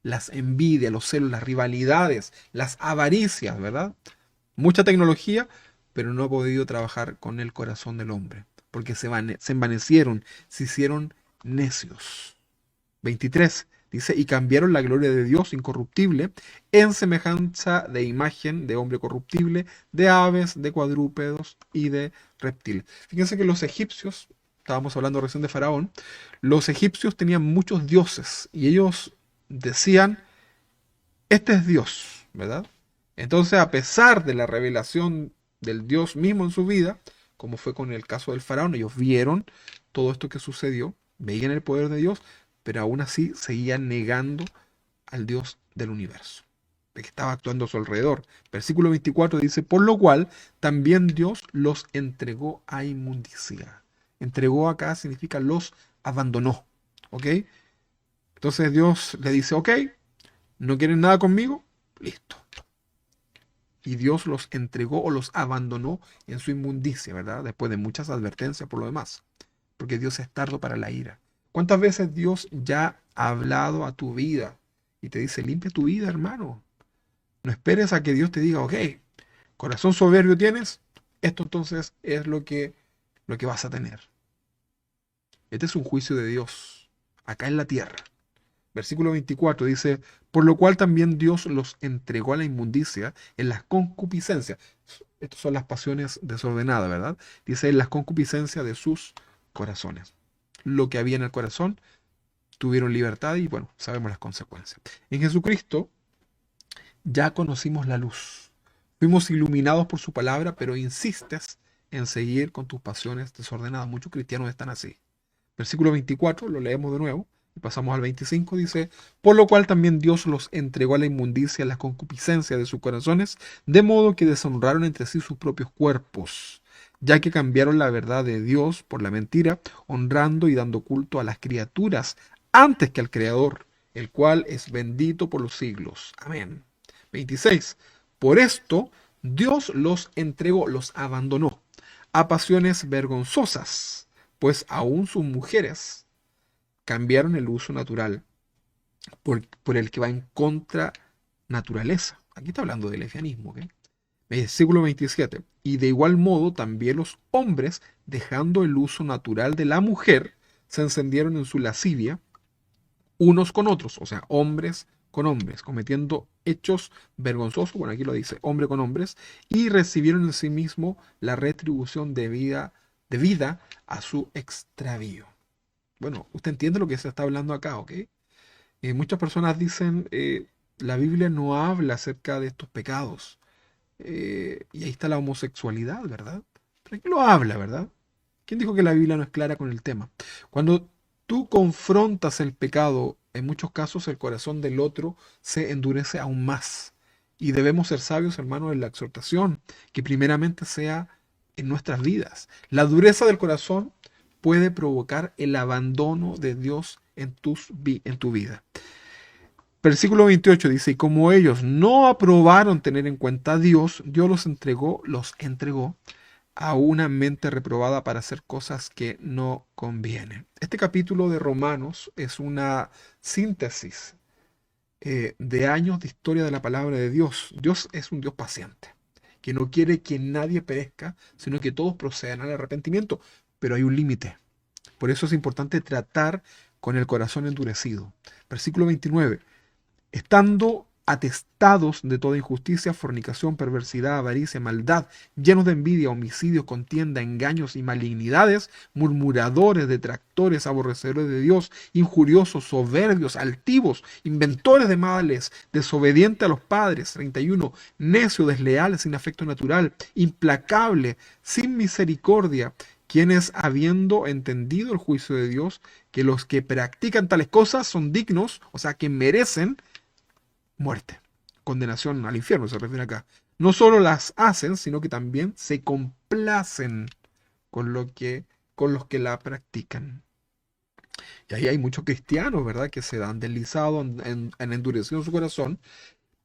las envidias, los celos, las rivalidades, las avaricias, ¿verdad? Mucha tecnología, pero no ha podido trabajar con el corazón del hombre, porque se envanecieron, se hicieron necios. 23 dice, y cambiaron la gloria de Dios incorruptible en semejanza de imagen de hombre corruptible, de aves, de cuadrúpedos y de reptiles. Fíjense que los egipcios, estábamos hablando recién de Faraón, los egipcios tenían muchos dioses y ellos decían, este es Dios, ¿verdad? Entonces, a pesar de la revelación del Dios mismo en su vida, como fue con el caso del faraón, ellos vieron todo esto que sucedió, veían el poder de Dios, pero aún así seguían negando al Dios del universo, de que estaba actuando a su alrededor. Versículo 24 dice, por lo cual también Dios los entregó a inmundicia. Entregó acá significa los abandonó, ¿ok? Entonces Dios le dice, ok, ¿no quieren nada conmigo? Listo. Y Dios los entregó o los abandonó en su inmundicia, ¿verdad? Después de muchas advertencias por lo demás. Porque Dios es tardo para la ira. ¿Cuántas veces Dios ya ha hablado a tu vida y te dice, limpia tu vida, hermano? No esperes a que Dios te diga, ok, corazón soberbio tienes, esto entonces es lo que vas a tener. Este es un juicio de Dios, acá en la tierra. Versículo 24 dice, por lo cual también Dios los entregó a la inmundicia en las concupiscencias. Estas son las pasiones desordenadas, ¿verdad? Dice las concupiscencias de sus corazones. Lo que había en el corazón, tuvieron libertad y bueno, sabemos las consecuencias. En Jesucristo ya conocimos la luz. Fuimos iluminados por su palabra, pero insistes en seguir con tus pasiones desordenadas. Muchos cristianos están así. Versículo 24, lo leemos de nuevo y pasamos al 25, dice, por lo cual también Dios los entregó a la inmundicia, a las concupiscencias de sus corazones, de modo que deshonraron entre sí sus propios cuerpos, ya que cambiaron la verdad de Dios por la mentira, honrando y dando culto a las criaturas antes que al Creador, el cual es bendito por los siglos. Amén. 26. Por esto Dios los entregó, los abandonó a pasiones vergonzosas, pues aún sus mujeres cambiaron el uso natural por el que va en contra naturaleza. Aquí está hablando del lesbianismo, ¿ok? Versículo 27. Y de igual modo también los hombres, dejando el uso natural de la mujer, se encendieron en su lascivia unos con otros, o sea, hombres con hombres, cometiendo hechos vergonzosos, bueno, aquí lo dice, hombre con hombres, y recibieron en sí mismo la retribución debida a su extravío. Bueno, usted entiende lo que se está hablando acá, ¿ok? Muchas personas dicen, la Biblia no habla acerca de estos pecados. Y ahí está la homosexualidad, ¿verdad? Pero aquí lo habla, ¿verdad? ¿Quién dijo que la Biblia no es clara con el tema? Cuando tú confrontas el pecado, en muchos casos el corazón del otro se endurece aún más. Y debemos ser sabios, hermanos, en la exhortación, que primeramente sea en nuestras vidas. La dureza del corazón puede provocar el abandono de Dios en tu vida. Versículo 28 dice, y como ellos no aprobaron tener en cuenta a Dios, Dios los entregó a una mente reprobada para hacer cosas que no convienen. Este capítulo de Romanos es una síntesis de años de historia de la palabra de Dios. Dios es un Dios paciente, que no quiere que nadie perezca, sino que todos procedan al arrepentimiento. Pero hay un límite. Por eso es importante tratar con el corazón endurecido. Versículo 29. Estando atestados de toda injusticia, fornicación, perversidad, avaricia, maldad, llenos de envidia, homicidios, contienda, engaños y malignidades, murmuradores, detractores, aborrecedores de Dios, injuriosos, soberbios, altivos, inventores de males, desobedientes a los padres. 31. Necio, desleal, sin afecto natural, implacable, sin misericordia, quienes, habiendo entendido el juicio de Dios, que los que practican tales cosas son dignos, o sea, que merecen muerte, condenación al infierno se refiere acá. No solo las hacen, sino que también se complacen con con los que la practican. Y ahí hay muchos cristianos, ¿verdad?, que se dan deslizado, en endurecido su corazón,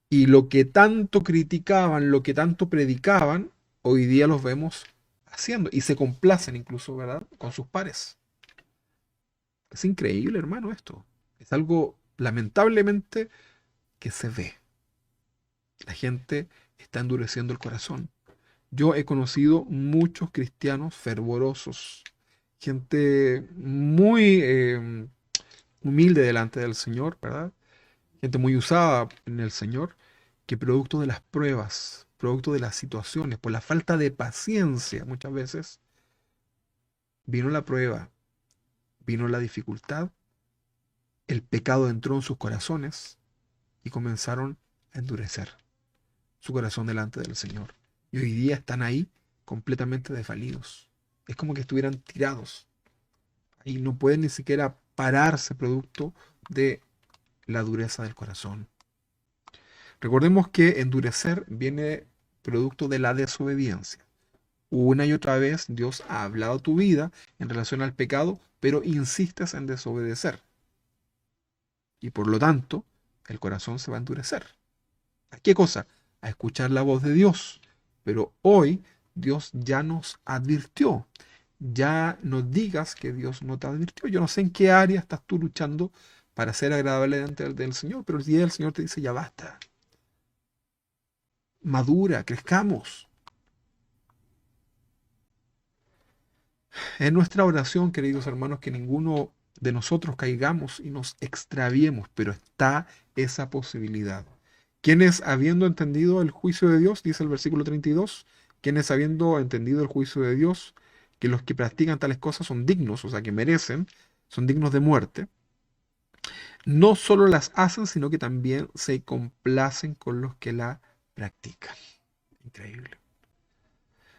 y lo que tanto criticaban, lo que tanto predicaban, hoy día los vemos haciendo, y se complacen incluso, ¿verdad?, con sus pares. Es increíble, hermano, esto. Es algo, lamentablemente, que se ve. La gente está endureciendo el corazón. Yo he conocido muchos cristianos fervorosos, gente muy humilde delante del Señor, ¿verdad? Gente muy usada en el Señor, que producto de las pruebas, producto de las situaciones, por la falta de paciencia muchas veces, vino la prueba, vino la dificultad, el pecado entró en sus corazones y comenzaron a endurecer su corazón delante del Señor. Y hoy día están ahí completamente desvalidos. Es como que estuvieran tirados. Y no pueden ni siquiera pararse producto de la dureza del corazón. Recordemos que endurecer viene producto de la desobediencia. Una y otra vez Dios ha hablado tu vida en relación al pecado, pero insistes en desobedecer. Y por lo tanto, el corazón se va a endurecer. ¿A qué cosa? A escuchar la voz de Dios. Pero hoy Dios ya nos advirtió. Ya no digas que Dios no te advirtió. Yo no sé en qué área estás tú luchando para ser agradable delante del Señor, pero el día del Señor te dice, ya basta. Madura, crezcamos. Es nuestra oración, queridos hermanos, que ninguno de nosotros caigamos y nos extraviemos, pero está esa posibilidad. Quienes, habiendo entendido el juicio de Dios, dice el versículo 32, quienes habiendo entendido el juicio de Dios, que los que practican tales cosas son dignos, o sea, que merecen, son dignos de muerte, no solo las hacen, sino que también se complacen con los que la practican. Increíble.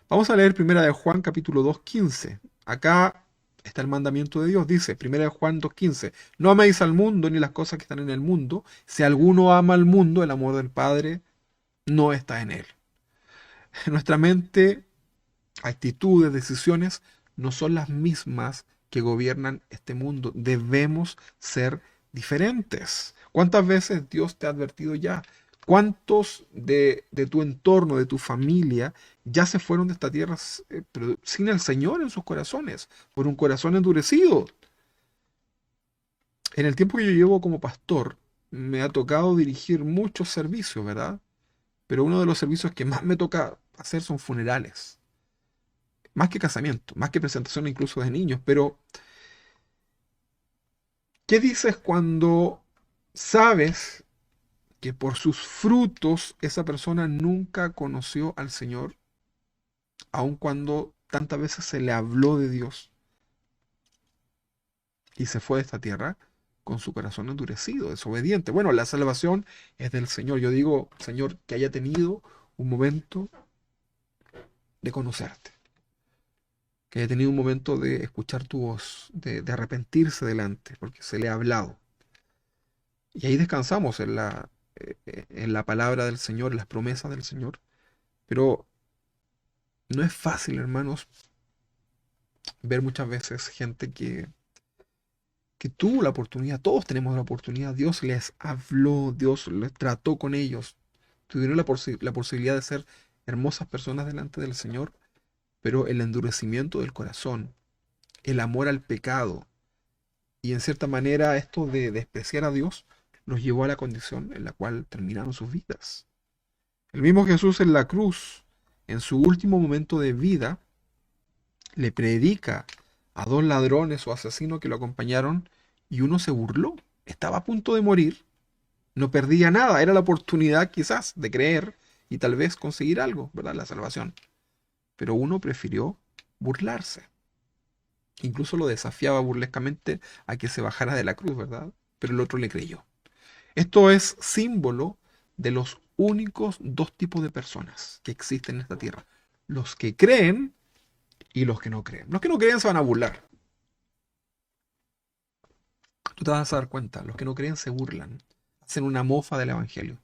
Vamos a leer Primera de Juan capítulo 2:15. Acá está el mandamiento de Dios. Dice, Primera de Juan 2:15, no améis al mundo ni las cosas que están en el mundo. Si alguno ama al mundo, el amor del Padre no está en él. En nuestra mente, actitudes, decisiones no son las mismas que gobiernan este mundo. Debemos ser diferentes. ¿Cuántas veces Dios te ha advertido ya? ¿Cuántos de tu entorno, de tu familia, ya se fueron de esta tierra pero sin el Señor en sus corazones, por un corazón endurecido? En el tiempo que yo llevo como pastor, me ha tocado dirigir muchos servicios, ¿verdad? Pero uno de los servicios que más me toca hacer son funerales. Más que casamiento, más que presentación incluso de niños. Pero, ¿qué dices cuando sabes que por sus frutos esa persona nunca conoció al Señor, aun cuando tantas veces se le habló de Dios y se fue de esta tierra con su corazón endurecido, desobediente? Bueno, la salvación es del Señor. Yo digo, Señor, que haya tenido un momento de conocerte, que haya tenido un momento de escuchar tu voz, de arrepentirse delante, porque se le ha hablado. Y ahí descansamos en la palabra del Señor, en las promesas del Señor. Pero no es fácil, hermanos, ver muchas veces gente que tuvo la oportunidad, todos tenemos la oportunidad, Dios les habló, Dios les trató con ellos, tuvieron la posibilidad de ser hermosas personas delante del Señor, pero el endurecimiento del corazón, el amor al pecado y en cierta manera esto de despreciar a Dios los llevó a la condición en la cual terminaron sus vidas. El mismo Jesús en la cruz, en su último momento de vida, le predica a dos ladrones o asesinos que lo acompañaron y uno se burló. Estaba a punto de morir, no perdía nada, era la oportunidad quizás de creer y tal vez conseguir algo, ¿verdad? La salvación. Pero uno prefirió burlarse. Incluso lo desafiaba burlescamente a que se bajara de la cruz, ¿verdad? Pero el otro le creyó. Esto es símbolo de los únicos dos tipos de personas que existen en esta tierra. Los que creen y los que no creen. Los que no creen se van a burlar. Tú te vas a dar cuenta, los que no creen se burlan. Hacen una mofa del Evangelio.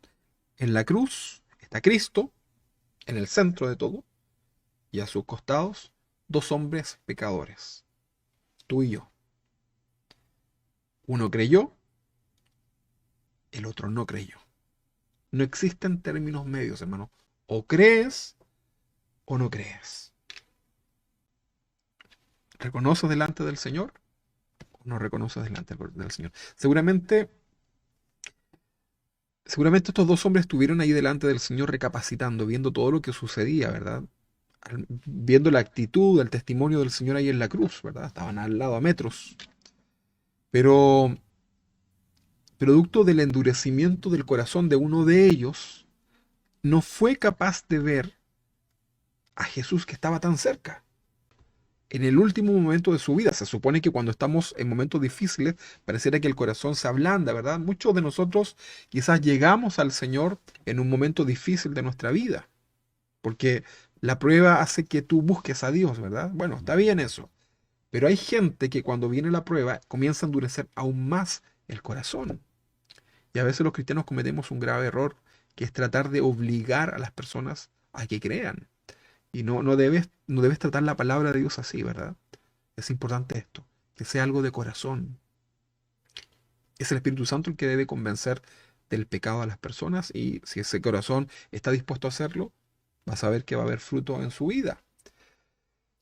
En la cruz está Cristo, en el centro de todo, y a sus costados dos hombres pecadores, tú y yo. Uno creyó, el otro no creyó. No existen términos medios, hermano. O crees o no crees. ¿Reconoces delante del Señor o no reconoces delante del Señor? Seguramente estos dos hombres estuvieron ahí delante del Señor recapacitando, viendo todo lo que sucedía, ¿verdad? Viendo la actitud, el testimonio del Señor ahí en la cruz, ¿verdad? Estaban al lado a metros. Pero producto del endurecimiento del corazón de uno de ellos, no fue capaz de ver a Jesús que estaba tan cerca. En el último momento de su vida, se supone que cuando estamos en momentos difíciles, pareciera que el corazón se ablanda, ¿verdad? Muchos de nosotros quizás llegamos al Señor en un momento difícil de nuestra vida, porque la prueba hace que tú busques a Dios, ¿verdad? Bueno, está bien eso, pero hay gente que cuando viene la prueba comienza a endurecer aún más el corazón. Y a veces los cristianos cometemos un grave error, que es tratar de obligar a las personas a que crean. Y no debes tratar la palabra de Dios así, ¿verdad? Es importante esto, que sea algo de corazón. Es el Espíritu Santo el que debe convencer del pecado a las personas y si ese corazón está dispuesto a hacerlo, vas a ver que va a haber fruto en su vida.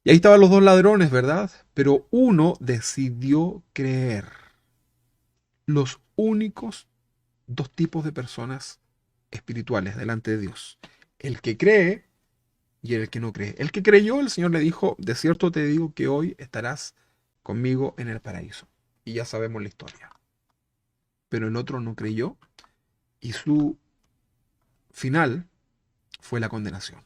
Y ahí estaban los dos ladrones, ¿verdad? Pero uno decidió creer. Los únicos dos tipos de personas espirituales delante de Dios. El que cree y el que no cree. El que creyó, el Señor le dijo, de cierto te digo que hoy estarás conmigo en el paraíso. Y ya sabemos la historia. Pero el otro no creyó y su final fue la condenación.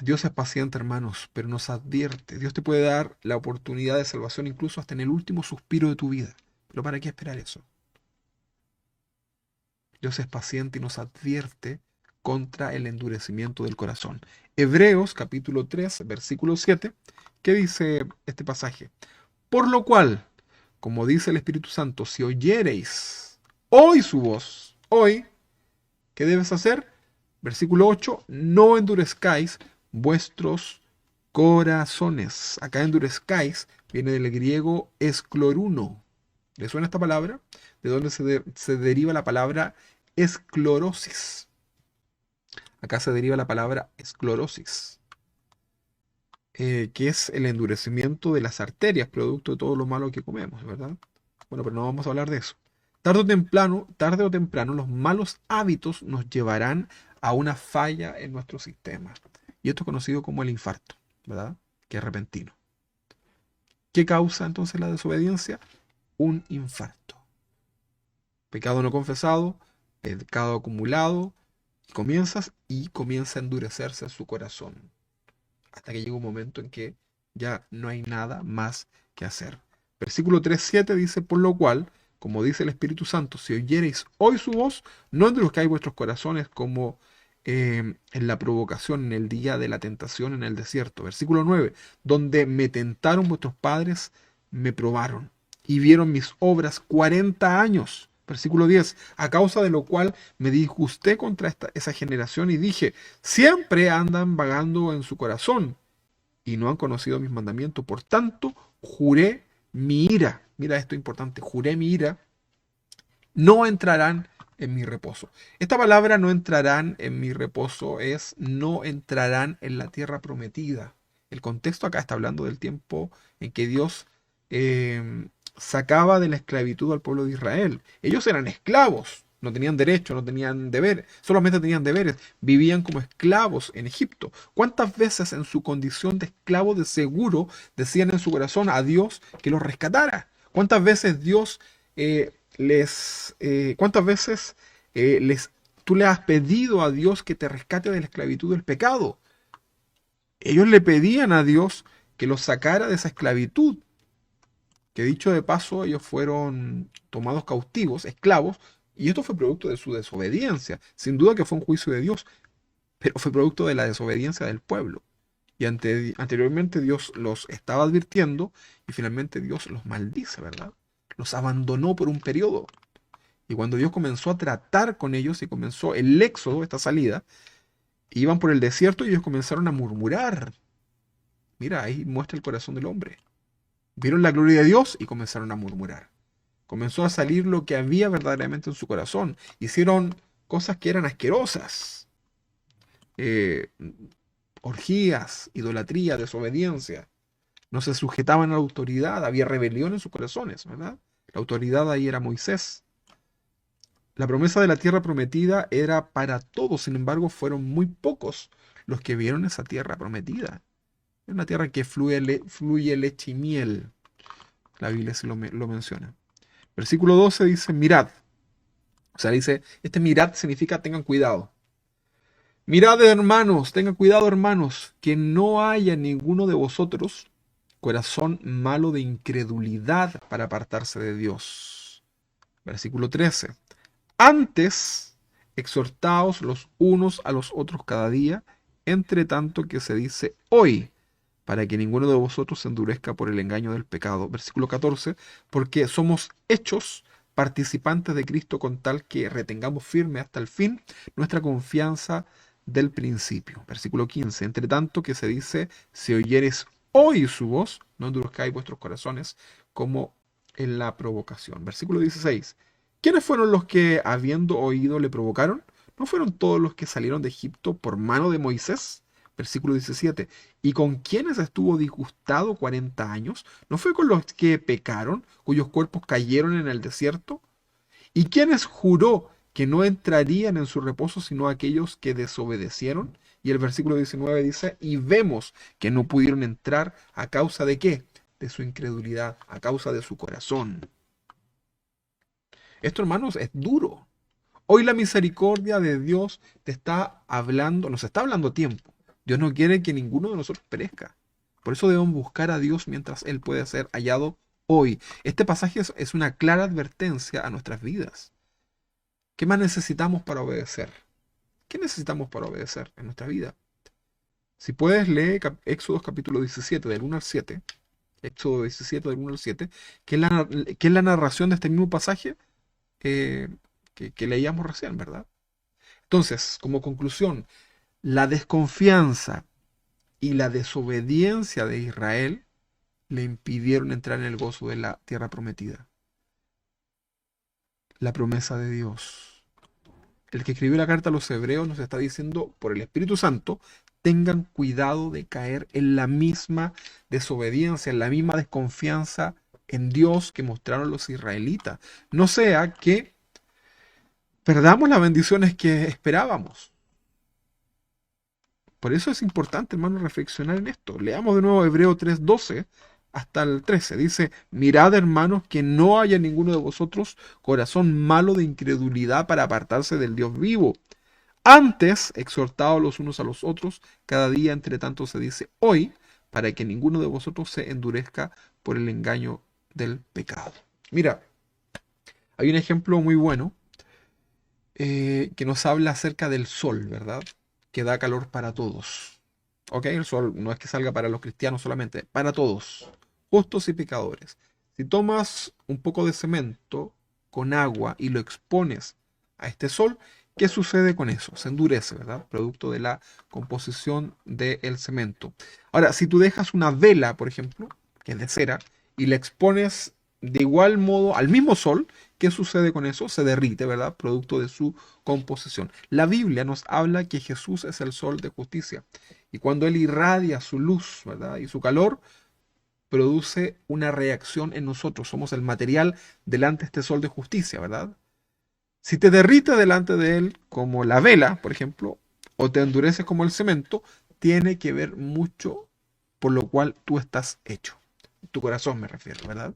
Dios es paciente, hermanos, pero nos advierte. Dios te puede dar la oportunidad de salvación incluso hasta en el último suspiro de tu vida. Pero ¿para qué esperar eso? Dios es paciente y nos advierte contra el endurecimiento del corazón. Hebreos capítulo 3, versículo 7, ¿qué dice este pasaje? Por lo cual, como dice el Espíritu Santo, si oyereis hoy su voz, hoy, ¿qué debes hacer? Versículo 8, no endurezcáis vuestros corazones. Acá endurezcáis viene del griego escloruno. ¿Le suena esta palabra? ¿De dónde se deriva la palabra esclerosis? Acá se deriva la palabra esclerosis, que es el endurecimiento de las arterias, producto de todo lo malo que comemos, ¿verdad? Bueno, pero no vamos a hablar de eso. Tarde o temprano, los malos hábitos nos llevarán a una falla en nuestro sistema. Y esto es conocido como el infarto, ¿verdad? Que es repentino. ¿Qué causa entonces la desobediencia? Un infarto. Pecado no confesado, pecado acumulado, comienza a endurecerse su corazón. Hasta que llega un momento en que ya no hay nada más que hacer. Versículo 3:7 dice, por lo cual, como dice el Espíritu Santo, si oyereis hoy su voz, no endurezcáis vuestros corazones como en la provocación, en el día de la tentación en el desierto. Versículo 9, donde me tentaron vuestros padres, me probaron y vieron mis obras 40 años. Versículo 10, a causa de lo cual me disgusté contra esa generación y dije, siempre andan vagando en su corazón y no han conocido mis mandamientos. Por tanto, juré mi ira. Mira esto importante, juré mi ira, no entrarán en mi reposo. Esta palabra no entrarán en mi reposo es no entrarán en la tierra prometida. El contexto acá está hablando del tiempo en que Dios sacaba de la esclavitud al pueblo de Israel. Ellos eran esclavos, no tenían derecho, no tenían deberes, solamente tenían deberes, vivían como esclavos en Egipto. ¿Cuántas veces en su condición de esclavo de seguro decían en su corazón a Dios que los rescatara? ¿Cuántas veces Dios cuántas veces tú le has pedido a Dios que te rescate de la esclavitud del pecado? Ellos le pedían a Dios que los sacara de esa esclavitud, que dicho de paso, ellos fueron tomados cautivos, esclavos, y esto fue producto de su desobediencia. Sin duda que fue un juicio de Dios, pero fue producto de la desobediencia del pueblo. Y anteriormente Dios los estaba advirtiendo y finalmente Dios los maldice, ¿verdad? Los abandonó por un periodo. Y cuando Dios comenzó a tratar con ellos y comenzó el éxodo, esta salida, iban por el desierto y ellos comenzaron a murmurar. Mira, ahí muestra el corazón del hombre. Vieron la gloria de Dios y comenzaron a murmurar. Comenzó a salir lo que había verdaderamente en su corazón. Hicieron cosas que eran asquerosas. Eh, Orgías, idolatría, desobediencia. No se sujetaban a la autoridad. Había rebelión en sus corazones, ¿verdad? La autoridad ahí era Moisés. La promesa de la tierra prometida era para todos, sin embargo, fueron muy pocos los que vieron esa tierra prometida. Es una tierra que fluye leche y miel. La Biblia sí lo menciona. Versículo 12 dice, mirad. O sea, dice, este mirad significa tengan cuidado. Mirad, hermanos, tengan cuidado, hermanos, que no haya ninguno de vosotros corazón malo de incredulidad para apartarse de Dios. Versículo 13. Antes, exhortaos los unos a los otros cada día, entre tanto que se dice hoy, para que ninguno de vosotros se endurezca por el engaño del pecado. Versículo 14, porque somos hechos participantes de Cristo con tal que retengamos firme hasta el fin nuestra confianza del principio. Versículo 15, entre tanto que se dice, si oyeres hoy su voz, no endurezcáis vuestros corazones como en la provocación. Versículo 16, ¿quiénes fueron los que, habiendo oído, le provocaron? ¿No fueron todos los que salieron de Egipto por mano de Moisés? Versículo 17. ¿Y con quiénes estuvo disgustado 40 años? ¿No fue con los que pecaron, cuyos cuerpos cayeron en el desierto? ¿Y quiénes juró que no entrarían en su reposo sino aquellos que desobedecieron? Y el versículo 19 dice, y vemos que no pudieron entrar a causa de qué? De su incredulidad, a causa de su corazón. Esto, hermanos, es duro. Hoy la misericordia de Dios te está hablando, nos está hablando a tiempo, Dios no quiere que ninguno de nosotros perezca. Por eso debemos buscar a Dios mientras Él puede ser hallado hoy. Este pasaje es una clara advertencia a nuestras vidas. ¿Qué más necesitamos para obedecer? ¿Qué necesitamos para obedecer en nuestra vida? Si puedes, lee Éxodo capítulo 17, del 1 al 7. Éxodo 17, del 1 al 7, que es la narración de este mismo pasaje eh, que leíamos recién, ¿verdad? Entonces, como conclusión, la desconfianza y la desobediencia de Israel le impidieron entrar en el gozo de la tierra prometida, la promesa de Dios. El que escribió la carta a los hebreos nos está diciendo por el Espíritu Santo, tengan cuidado de caer en la misma desobediencia, en la misma desconfianza en Dios que mostraron los israelitas. No sea que perdamos las bendiciones que esperábamos. Por eso es importante, hermano, reflexionar en esto. Leamos de nuevo Hebreo 3:12 hasta el 13. Dice, mirad, hermanos, que no haya en ninguno de vosotros corazón malo de incredulidad para apartarse del Dios vivo. Antes, exhortados los unos a los otros, cada día entre tanto se dice hoy, para que ninguno de vosotros se endurezca por el engaño del pecado. Mira, hay un ejemplo muy bueno que nos habla acerca del sol, ¿verdad? Que da calor para todos. ¿Ok? El sol no es que salga para los cristianos solamente, para todos, justos y pecadores. Si tomas un poco de cemento con agua y lo expones a este sol, ¿qué sucede con eso? Se endurece, ¿verdad? Producto de la composición del cemento. Ahora, si tú dejas una vela, por ejemplo, que es de cera, y la expones de igual modo al mismo sol, ¿qué sucede con eso? Se derrite, ¿verdad? Producto de su composición. La Biblia nos habla que Jesús es el sol de justicia. Y cuando Él irradia su luz, ¿verdad? Y su calor, produce una reacción en nosotros. Somos el material delante de este sol de justicia, ¿verdad? Si te derrite delante de Él, como la vela, por ejemplo, o te endureces como el cemento, tiene que ver mucho por lo cual tú estás hecho. Tu corazón me refiero, ¿verdad?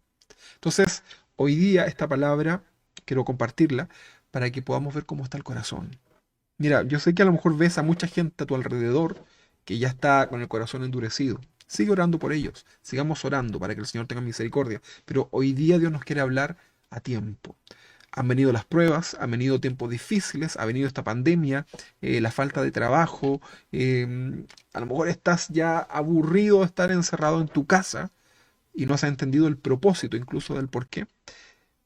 Entonces, hoy día esta palabra quiero compartirla para que podamos ver cómo está el corazón. Mira, yo sé que a lo mejor ves a mucha gente a tu alrededor que ya está con el corazón endurecido. Sigue orando por ellos, sigamos orando para que el Señor tenga misericordia. Pero hoy día Dios nos quiere hablar a tiempo. Han venido las pruebas, han venido tiempos difíciles, ha venido esta pandemia, la falta de trabajo. A lo mejor estás ya aburrido de estar encerrado en tu casa y no has entendido el propósito incluso del por qué.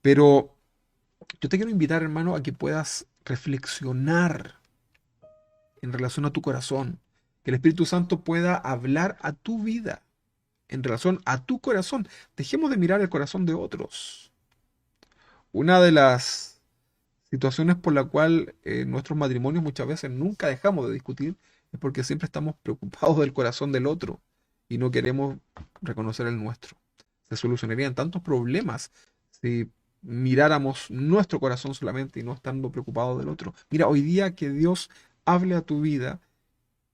Pero yo te quiero invitar, hermano, a que puedas reflexionar en relación a tu corazón, que el Espíritu Santo pueda hablar a tu vida en relación a tu corazón. Dejemos de mirar el corazón de otros. Una de las situaciones por la cual nuestros matrimonios muchas veces nunca dejamos de discutir es porque siempre estamos preocupados del corazón del otro y no queremos reconocer el nuestro. Se solucionarían tantos problemas si miráramos nuestro corazón solamente y no estando preocupados del otro. Mira, hoy día que Dios hable a tu vida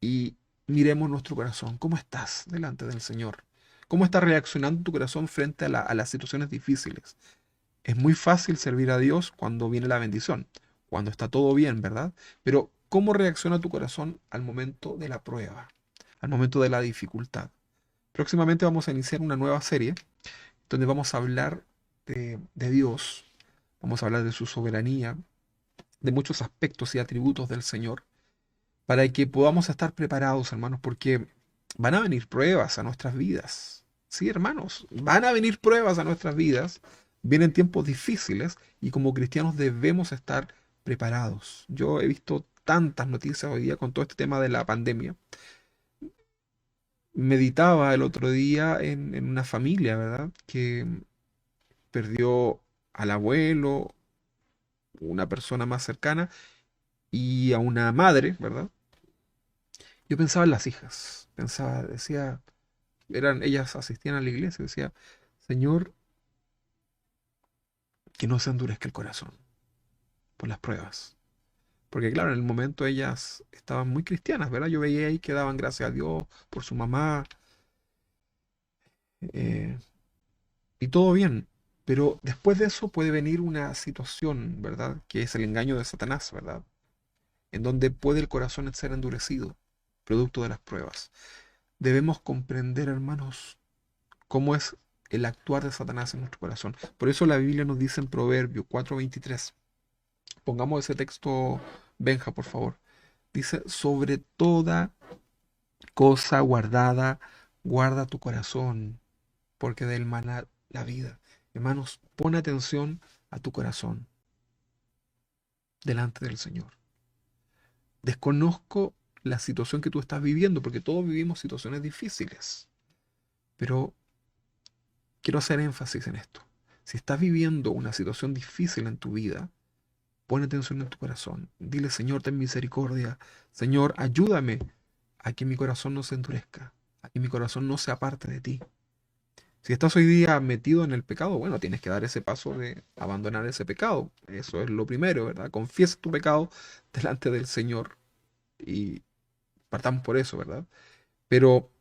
y miremos nuestro corazón. ¿Cómo estás delante del Señor? ¿Cómo está reaccionando tu corazón frente a las situaciones difíciles? Es muy fácil servir a Dios cuando viene la bendición, cuando está todo bien, ¿verdad? Pero ¿cómo reacciona tu corazón al momento de la prueba, al momento de la dificultad? Próximamente vamos a iniciar una nueva serie donde vamos a hablar de Dios, vamos a hablar de su soberanía, de muchos aspectos y atributos del Señor, para que podamos estar preparados, hermanos, porque van a venir pruebas a nuestras vidas. Sí, hermanos, van a venir pruebas a nuestras vidas, vienen tiempos difíciles y como cristianos debemos estar preparados. Yo he visto tantas noticias hoy día con todo este tema de la pandemia. Meditaba el otro día en una familia, ¿verdad? Que perdió al abuelo, una persona más cercana, y a una madre, ¿verdad? Yo pensaba en las hijas, pensaba, decía, ellas asistían a la iglesia, decía, Señor, que no se endurezca el corazón por las pruebas. Porque claro, en el momento ellas estaban muy cristianas, ¿verdad? Yo veía ahí que daban gracias a Dios por su mamá eh, y todo bien. Pero después de eso puede venir una situación, ¿verdad? Que es el engaño de Satanás, ¿verdad? En donde puede el corazón ser endurecido. producto de las pruebas. Debemos comprender, hermanos, cómo es el actuar de Satanás en nuestro corazón. Por eso la Biblia nos dice en Proverbios 4:23. Pongamos ese texto, Benja, por favor. Dice, sobre toda cosa guardada, guarda tu corazón, porque de él mana la vida. Hermanos, pon atención a tu corazón delante del Señor. Desconozco la situación que tú estás viviendo, porque todos vivimos situaciones difíciles, pero quiero hacer énfasis en esto. Si estás viviendo una situación difícil en tu vida, pon atención en tu corazón. Dile, Señor, ten misericordia. Señor, ayúdame a que mi corazón no se endurezca, a que mi corazón no se aparte de ti. Si estás hoy día metido en el pecado, bueno, tienes que dar ese paso de abandonar ese pecado. Eso es lo primero, ¿verdad? Confiesa tu pecado delante del Señor y partamos por eso, ¿verdad? Pero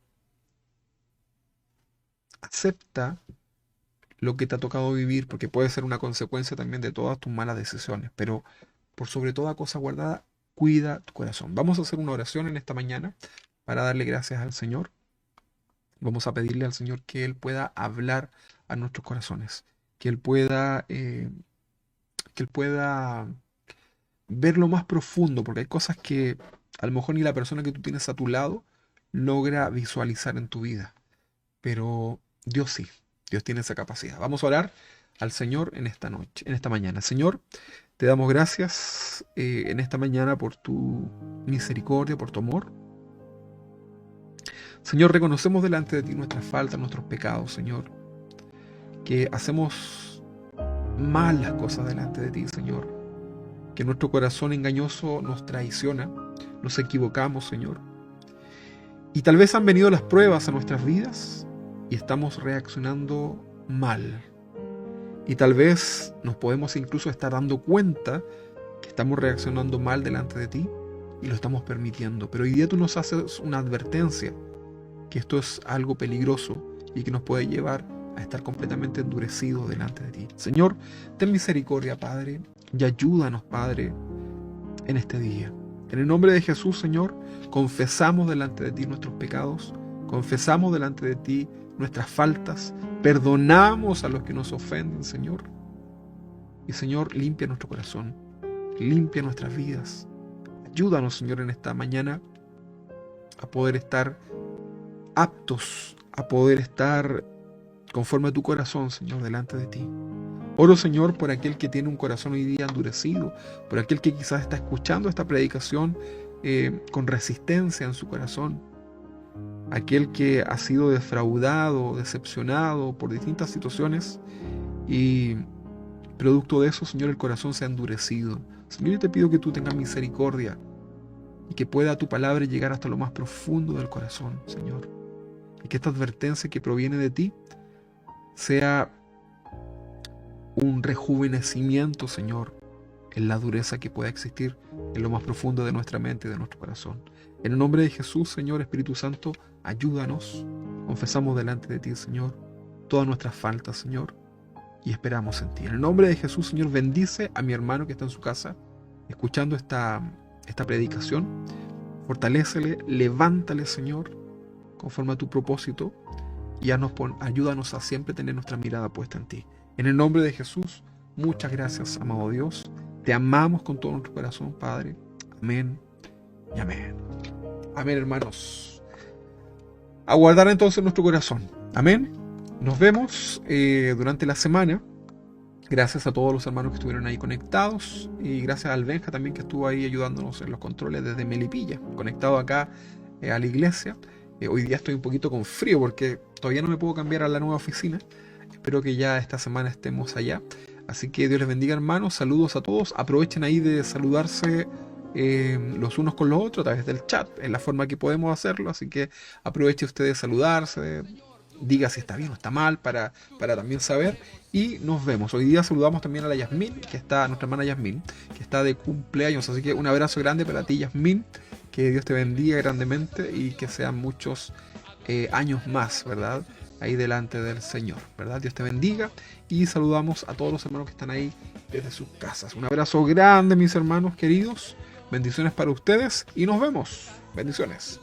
acepta lo que te ha tocado vivir, porque puede ser una consecuencia también de todas tus malas decisiones. Pero por sobre toda cosa guardada, cuida tu corazón. Vamos a hacer una oración en esta mañana para darle gracias al Señor. Vamos a pedirle al Señor que Él pueda hablar a nuestros corazones, que Él pueda ver lo más profundo, porque hay cosas que a lo mejor ni la persona que tú tienes a tu lado logra visualizar en tu vida, pero Dios sí, Dios tiene esa capacidad. Vamos a orar al Señor en esta noche, en esta mañana. Señor, te damos gracias en esta mañana por tu misericordia, por tu amor. Señor, reconocemos delante de ti nuestras faltas, nuestros pecados, Señor, que hacemos mal las cosas delante de ti, Señor, que nuestro corazón engañoso nos traiciona, nos equivocamos, Señor, y tal vez han venido las pruebas a nuestras vidas y estamos reaccionando mal, y tal vez nos podemos incluso estar dando cuenta que estamos reaccionando mal delante de ti y lo estamos permitiendo, pero hoy día tú nos haces una advertencia que esto es algo peligroso y que nos puede llevar a estar completamente endurecidos delante de ti. Señor, ten misericordia, Padre, y ayúdanos, Padre, en este día. En el nombre de Jesús, Señor, confesamos delante de ti nuestros pecados, confesamos delante de ti nuestras faltas, perdonamos a los que nos ofenden, Señor. Y Señor, limpia nuestro corazón, limpia nuestras vidas. Ayúdanos, Señor, en esta mañana a poder estar aptos, a poder estar conforme a tu corazón, Señor, delante de ti. Oro, Señor, por aquel que tiene un corazón hoy día endurecido, por aquel que quizás está escuchando esta predicación con resistencia en su corazón, aquel que ha sido defraudado, decepcionado por distintas situaciones y producto de eso, Señor, el corazón se ha endurecido. Señor, yo te pido que tú tengas misericordia y que pueda tu palabra llegar hasta lo más profundo del corazón, Señor. Y que esta advertencia que proviene de ti sea un rejuvenecimiento, Señor, en la dureza que pueda existir en lo más profundo de nuestra mente y de nuestro corazón. En el nombre de Jesús, Señor, Espíritu Santo, ayúdanos. Confesamos delante de ti, Señor, todas nuestras faltas, Señor, y esperamos en ti. En el nombre de Jesús, Señor, bendice a mi hermano que está en su casa, escuchando esta predicación. Fortalécele, levántale, Señor, conforme a tu propósito, y ayúdanos a siempre tener nuestra mirada puesta en ti. En el nombre de Jesús, muchas gracias, amado Dios. Te amamos con todo nuestro corazón, Padre. Amén y amén. Amén, hermanos. A guardar entonces nuestro corazón. Amén. Nos vemos durante la semana. Gracias a todos los hermanos que estuvieron ahí conectados. Y gracias al Benja también que estuvo ahí ayudándonos en los controles desde Melipilla, conectado acá a la iglesia. Hoy día estoy un poquito con frío porque todavía no me puedo cambiar a la nueva oficina. Espero que ya esta semana estemos allá. Así que Dios les bendiga, hermanos. Saludos a todos. Aprovechen ahí de saludarse los unos con los otros a través del chat. Es la forma que podemos hacerlo. Así que aprovechen ustedes de saludarse. Diga si está bien o está mal para también saber. Y nos vemos. Hoy día saludamos también a la Yasmín, nuestra hermana Yasmín, que está de cumpleaños. Así que un abrazo grande para ti, Yasmín. Que Dios te bendiga grandemente y que sean muchos años más, ¿verdad? Ahí delante del Señor, ¿verdad? Dios te bendiga y saludamos a todos los hermanos que están ahí desde sus casas. Un abrazo grande, mis hermanos queridos. Bendiciones para ustedes y nos vemos. Bendiciones.